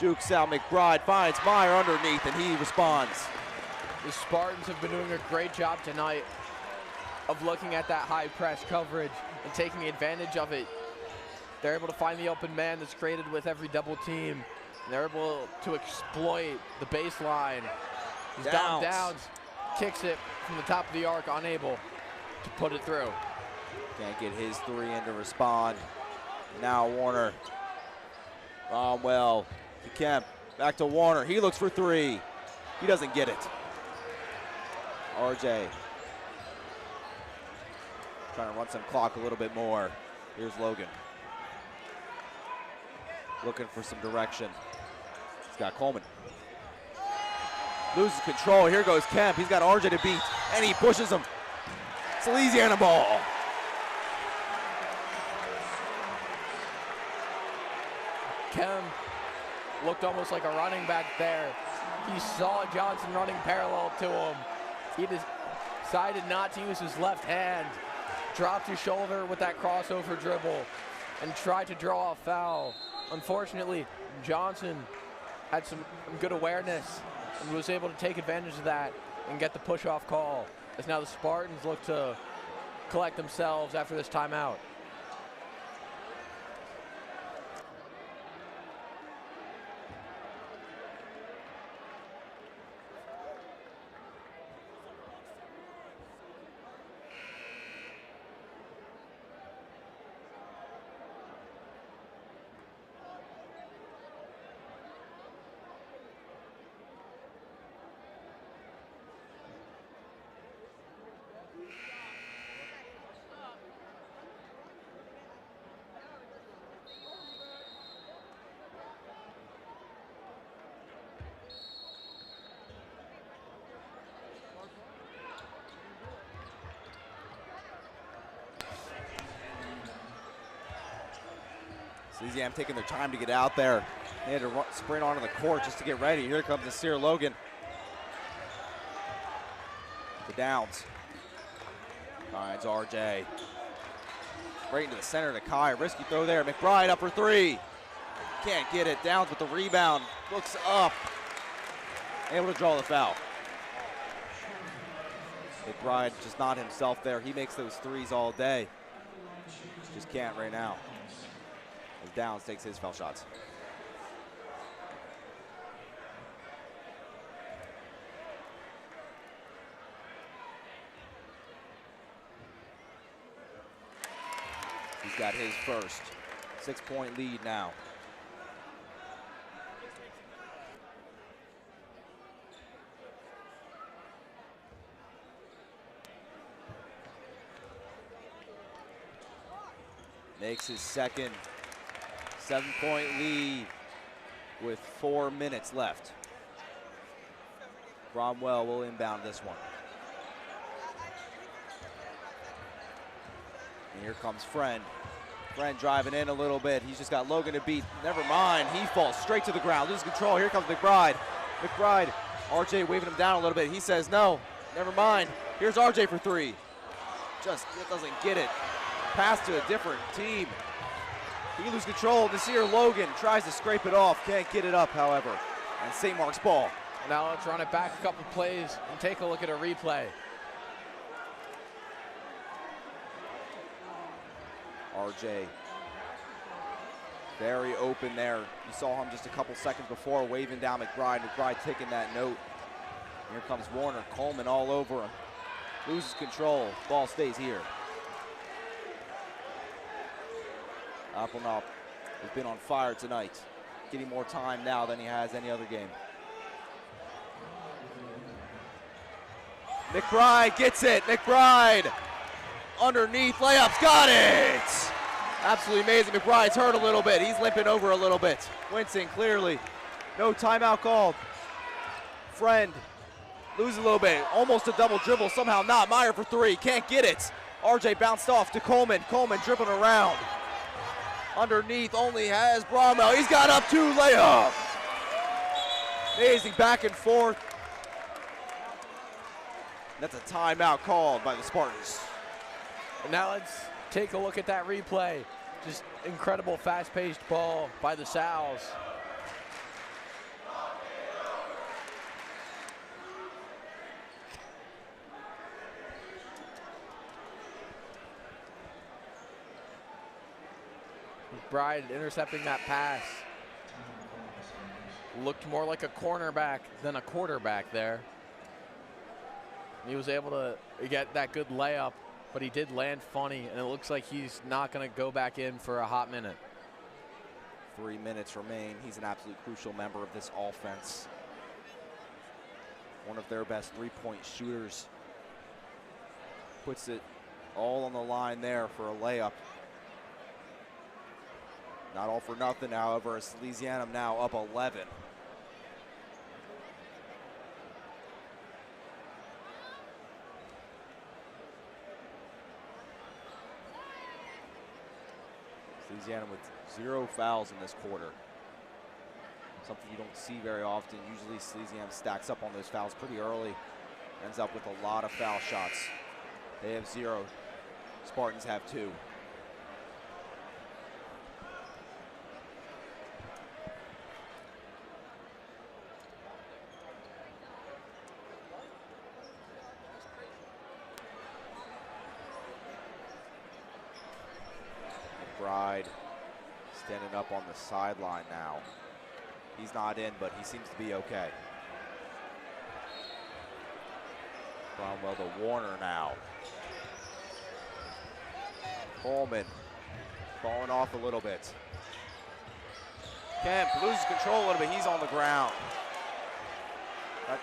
jukes out McBride, finds Meyer underneath, and he responds. The Spartans have been doing a great job tonight of looking at that high press coverage and taking advantage of it. They're able to find the open man that's created with every double team. And they're able to exploit the baseline. Downs kicks it from the top of the arc, unable to put it through. Can't get his three in to respond. Now Warner. Bromwell to Kemp. Back to Warner. He looks for three. He doesn't get it. RJ trying to run some clock a little bit more. Here's Logan. Looking for some direction. He's got Coleman. Loses control. Here goes Kemp. He's got RJ to beat, and he pushes him. Salesianum ball. Kemp looked almost like a running back there. He saw Johnson running parallel to him. He decided not to use his left hand, dropped his shoulder with that crossover dribble, and tried to draw a foul. Unfortunately, Johnson had some good awareness and was able to take advantage of that and get the push-off call, as now the Spartans look to collect themselves after this timeout. Salesianum taking their time to get out there. They had to sprint onto the court just to get ready. Here comes Nasir Logan. To Downs. Finds RJ. Right into the center to Kai. Risky throw there. McBride up for three. Can't get it. Downs with the rebound. Looks up. Able to draw the foul. McBride just not himself there. He makes those threes all day. Just can't right now. As Downs takes his foul shots. He's got his first. 6-point lead now. Makes his second. 7-point lead with 4 minutes left. Bromwell will inbound this one. And here comes Friend. Friend driving in a little bit. He's just got Logan to beat. Never mind, he falls straight to the ground. Loses control, here comes McBride. McBride, RJ waving him down a little bit. He says no, never mind. Here's RJ for three. Just doesn't get it. Pass to a different team. He loses control. Nasir Logan tries to scrape it off. Can't get it up, however. And St. Mark's ball. Now let's run it back a couple plays and take a look at a replay. RJ. Very open there. You saw him just a couple seconds before waving down McBride. McBride taking that note. Here comes Warner. Coleman all over him. Loses control. Ball stays here. Applenaut has been on fire tonight. Getting more time now than he has any other game. McBride gets it. McBride underneath layups. Got it. Absolutely amazing. McBride's hurt a little bit. He's limping over a little bit. Wincing clearly. No timeout called. Friend loses a little bit. Almost a double dribble. Somehow not. Meyer for three. Can't get it. RJ bounced off to Coleman. Coleman dribbling around. Underneath only has Bromwell. He's got up two layup. Amazing back and forth. That's a timeout called by the Spartans. And now let's take a look at that replay. Just incredible fast-paced ball by the Sal's. McBride intercepting that pass. Looked more like a cornerback than a quarterback there. He was able to get that good layup, but he did land funny, and it looks like he's not going to go back in for a hot minute. 3 minutes remain. He's an absolute crucial member of this offense. One of their best three-point shooters. Puts it all on the line there for a layup. Not all for nothing, however, as Salesianum now up 11. Salesianum with 0 fouls in this quarter. Something you don't see very often. Usually Salesianum stacks up on those fouls pretty early. Ends up with a lot of foul shots. They have 0. Spartans have 2. McBride standing up on the sideline now. He's not in, but he seems to be okay. Cromwell to Warner now. Coleman falling off a little bit. Kemp loses control a little bit. He's on the ground. That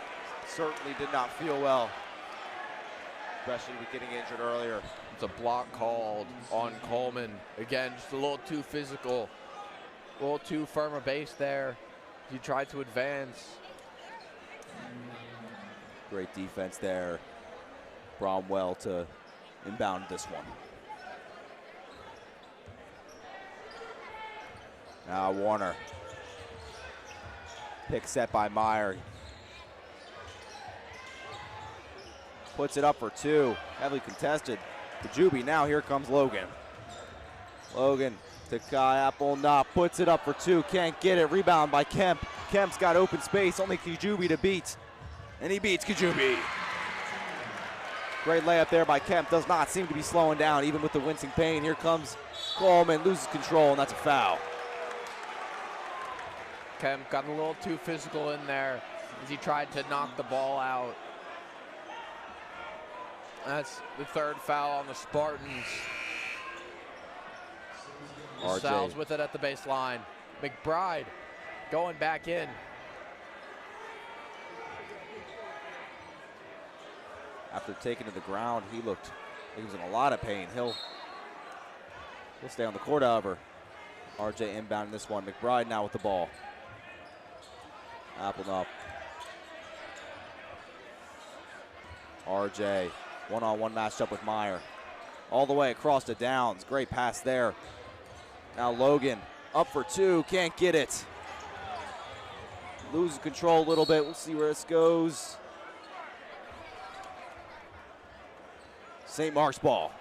certainly did not feel well, especially with getting injured earlier. It's a block called on Coleman. Again, just a little too physical, a little too firm a base there. He tried to advance. Great defense there. Bromwell to inbound this one. Now Warner. Pick set by Meyer. Puts it up for 2. Heavily contested. Kajubi. Now here comes Logan. Logan to Kai Applenop. Puts it up for 2. Can't get it. Rebound by Kemp. Kemp's got open space. Only Kajubi to beat. And he beats Kajubi. Great layup there by Kemp. Does not seem to be slowing down even with the wincing pain. Here comes Coleman. Loses control, and that's a foul. Kemp got a little too physical in there as he tried to knock the ball out. That's the 3rd foul on the Spartans. Sal's with it at the baseline. McBride going back in. After taking to the ground, he was in a lot of pain. He'll stay on the court, however. RJ inbounding this one. McBride now with the ball. Applenop. RJ, one-on-one matched up with Meyer. All the way across to Downs. Great pass there. Now Logan up for 2, can't get it. Loses control a little bit. We'll see where this goes. St. Mark's ball.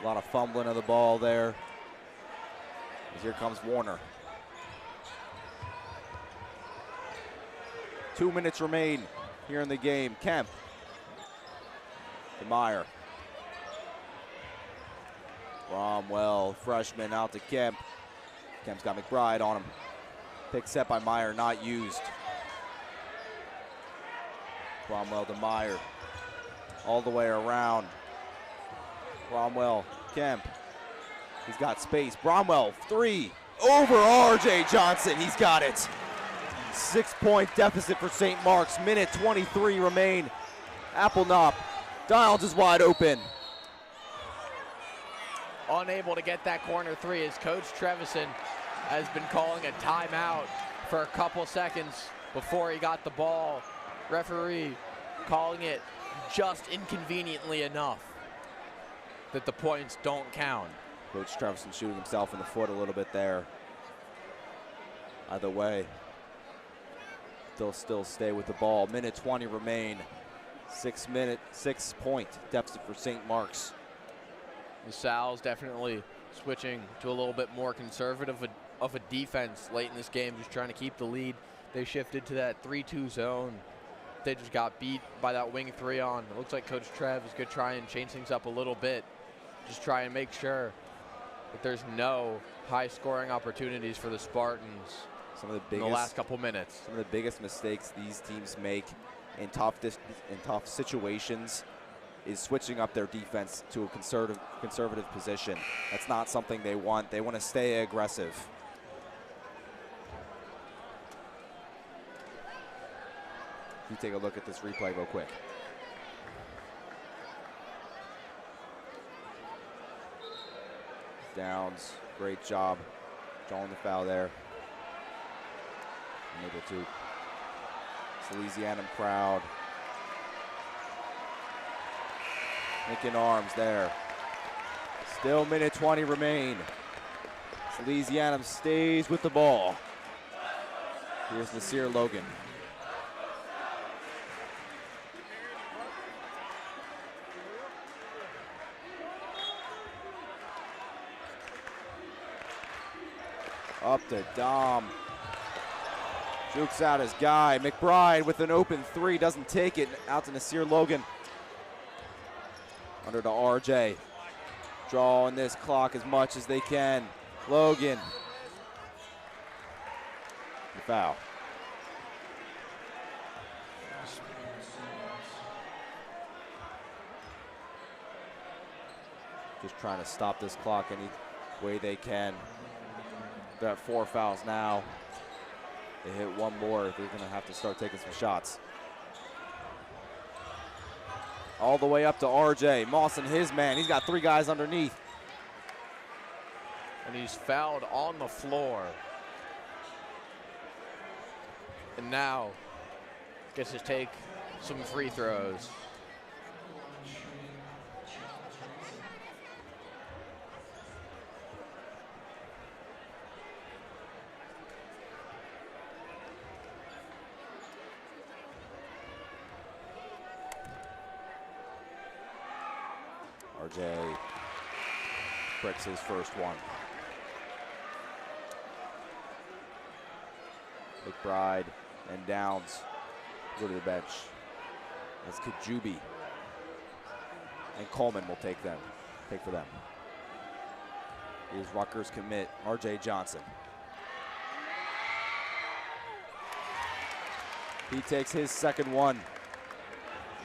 A lot of fumbling of the ball there. As here comes Warner. 2 minutes remain here in the game. Kemp to Meyer. Bromwell, freshman, out to Kemp. Kemp's got McBride on him. Pick set by Meyer, not used. Bromwell to Meyer. All the way around. Bromwell, Kemp. He's got space. Bromwell, 3 over RJ Johnson. He's got it. 6-point deficit for St. Mark's. Minute 23 remain. Applenop. Dials is wide open. Unable to get that corner 3 as Coach Trevison has been calling a timeout for a couple seconds before he got the ball. Referee calling it just inconveniently enough that the points don't count. Coach Trevison shooting himself in the foot a little bit there. Either way, they'll still stay with the ball. Minute 20 remain. 6-point deficit for St. Mark's. The Sal's definitely switching to a little bit more conservative of a defense late in this game, just trying to keep the lead. They shifted to that 3-2 zone they just got beat by that wing 3 on. It looks like Coach Trev is going to try and change things up a little bit. Just try and make sure that there's no high-scoring opportunities for the Spartans in the last couple minutes. Some of the biggest mistakes these teams make in tough situations is switching up their defense to a conservative position. That's not something they want. They want to stay aggressive. You take a look at this replay real quick. Downs, great job drawing the foul there. Unable to. Salesianum crowd. Linking arms there. Still minute 20 remain. Salesianum stays with the ball. Here's Nasir Logan. Up to Dom. Jukes out his guy. McBride with an open 3, doesn't take it. Out to Nasir Logan. Under to RJ. Drawing this clock as much as they can. Logan. The foul. Just trying to stop this clock any way they can. They're at 4 fouls now. They hit one more, they're gonna have to start taking some shots. All the way up to RJ. Moss and his man, he's got 3 guys underneath. And he's fouled on the floor. And now gets to take some free throws. RJ breaks his first one. McBride and Downs go to the bench. That's Kajubi. And Coleman will take for them. Here's Rutgers commit, RJ Johnson. He takes his second one.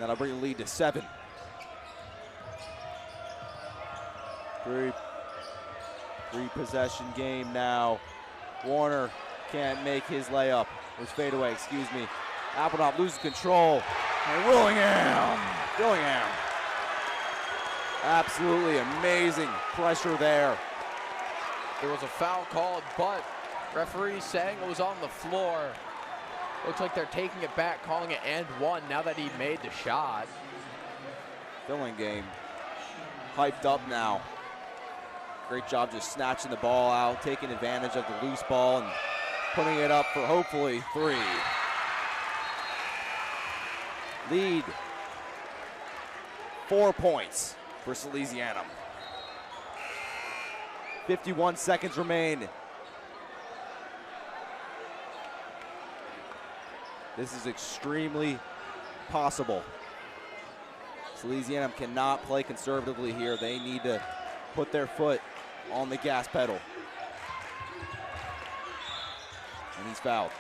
That'll bring the lead to 7. Three possession game now. Warner can't make his layup. His fadeaway, excuse me. Appleton loses control. And Willingham. Absolutely amazing pressure there. There was a foul called, but referee saying it was on the floor. Looks like they're taking it back, calling it and one now that he made the shot. Willingham hyped up now. Great job just snatching the ball out, taking advantage of the loose ball and putting it up for hopefully 3. Lead 4 points for Salesianum. 51 seconds remain. This is extremely possible. Salesianum cannot play conservatively here. They need to put their foot on the gas pedal. And he's fouled.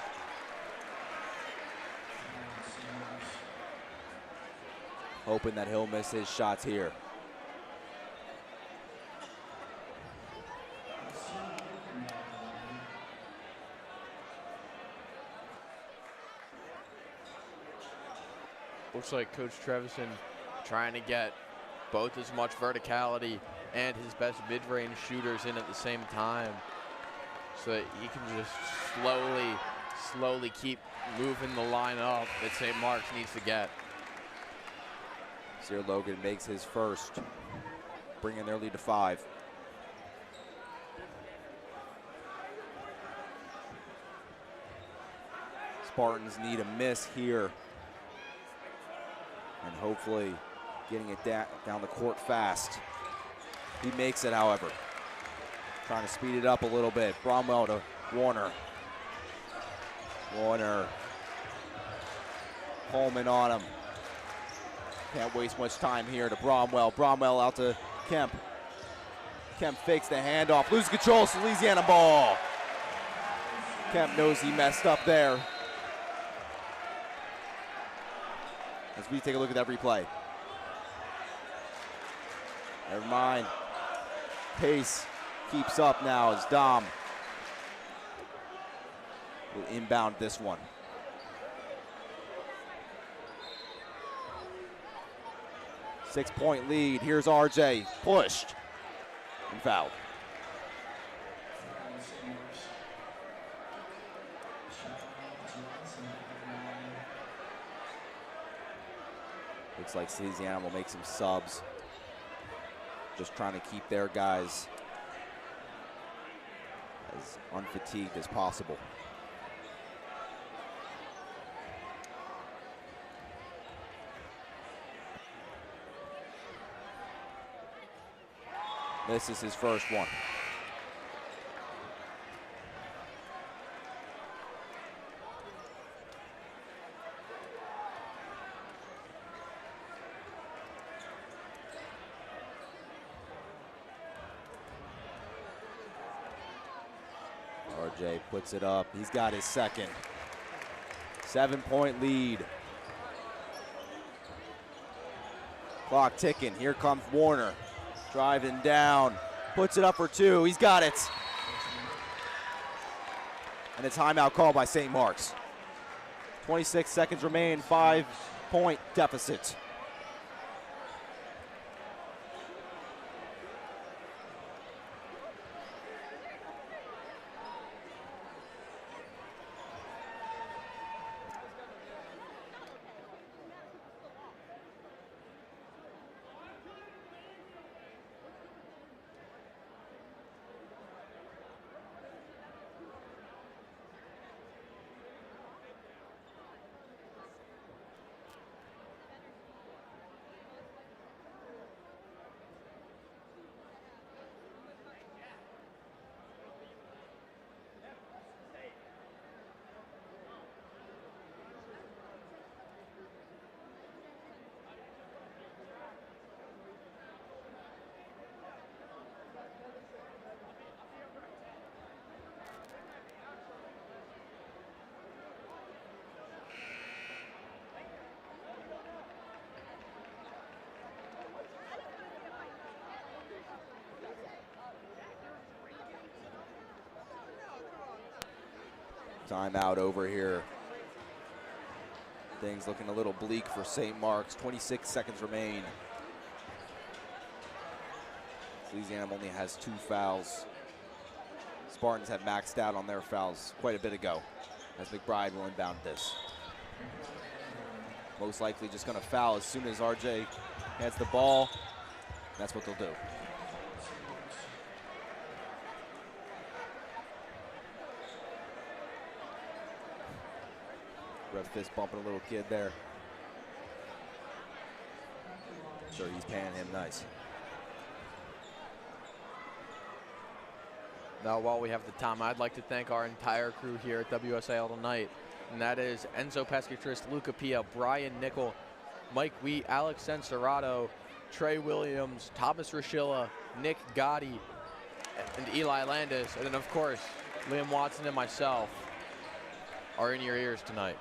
Hoping that he'll miss his shots here. Looks like Coach Trevison trying to get both as much verticality and his best mid-range shooters in at the same time so that he can just slowly keep moving the line up that St. Mark's needs to get. Sir Logan makes his first, bringing their lead to 5. Spartans need a miss here. And hopefully getting it down the court fast. He makes it, however. Trying to speed it up a little bit. Bromwell to Warner. Warner Coleman on him. Can't waste much time here to Bromwell. Bromwell out to Kemp. Kemp fakes the handoff, loses control, Salesianum ball. Kemp knows he messed up there. As we take a look at that replay. Never mind. Pace keeps up now as Dom will inbound this one. Six-point lead. Here's RJ, pushed and fouled. Looks like Salesianum will make some subs. Just trying to keep their guys as unfatigued as possible. This is his first one. RJ puts it up. He's got his second. 7-point lead. Clock ticking. Here comes Warner. Driving down. Puts it up for two. He's got it. And a timeout called by St. Mark's. 26 seconds remain. 5-point deficit. Timeout over here. Things looking a little bleak for St. Mark's. 26 seconds remain. Salesianum only has 2 fouls. Spartans had maxed out on their fouls quite a bit ago, as McBride will inbound this. Most likely just going to foul as soon as RJ has the ball. That's what they'll do. Red fist bumping a little kid there. Sure, he's paying him nice. Now, while we have the time, I'd like to thank our entire crew here at WSAL tonight, and that is Enzo Pescatris, Luca Pia, Brian Nickel, Mike Wheat, Alex Senserato, Trey Williams, Thomas Rochilla, Nick Gotti, and Eli Landis, and then, of course, Liam Watson and myself are in your ears tonight.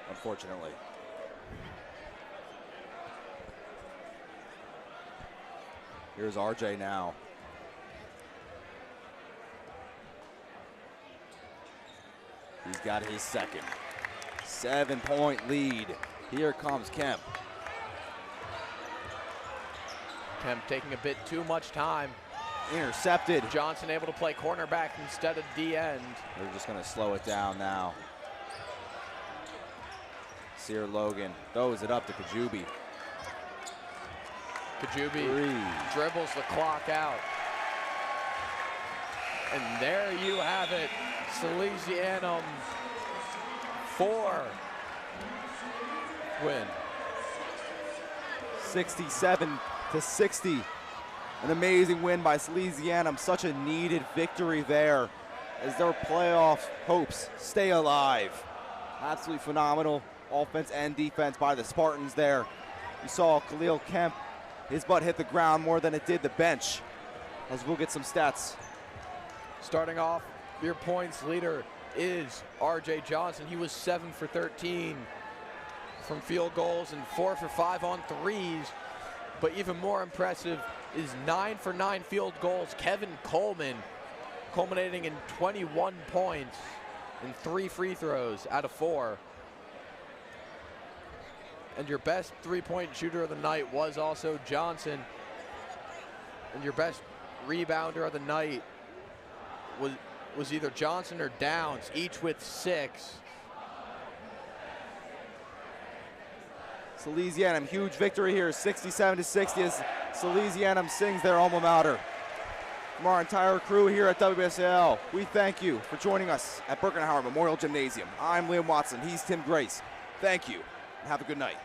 Unfortunately. Here's RJ now. He's got his second. 7-point lead. Here comes Kemp. Kemp taking a bit too much time. Intercepted. Johnson able to play cornerback instead of D-end. They're just going to slow it down now. Sear Logan throws it up to Kajubi. Kajubi dribbles the clock out. And there you have it. Salesianum 4 win. 67-60. An amazing win by Salesianum. Such a needed victory there as their playoff hopes stay alive. Absolutely phenomenal. offense and defense by the Spartans there. You saw Khalil Kemp, his butt hit the ground more than it did the bench, as we'll get some stats. Starting off, your points leader is R.J. Johnson. He was 7 for 13 from field goals and 4 for 5 on threes. But even more impressive is 9 for 9 field goals. Kevin Coleman, culminating in 21 points and 3 free throws out of 4. And your best three-point shooter of the night was also Johnson. And your best rebounder of the night was either Johnson or Downs, each with 6. Salesianum, huge victory here, 67-60 as Salesianum sings their alma mater. From our entire crew here at WSAL, we thank you for joining us at Birkenhauer Memorial Gymnasium. I'm Liam Watson, he's Tim Grace. Thank you, and have a good night.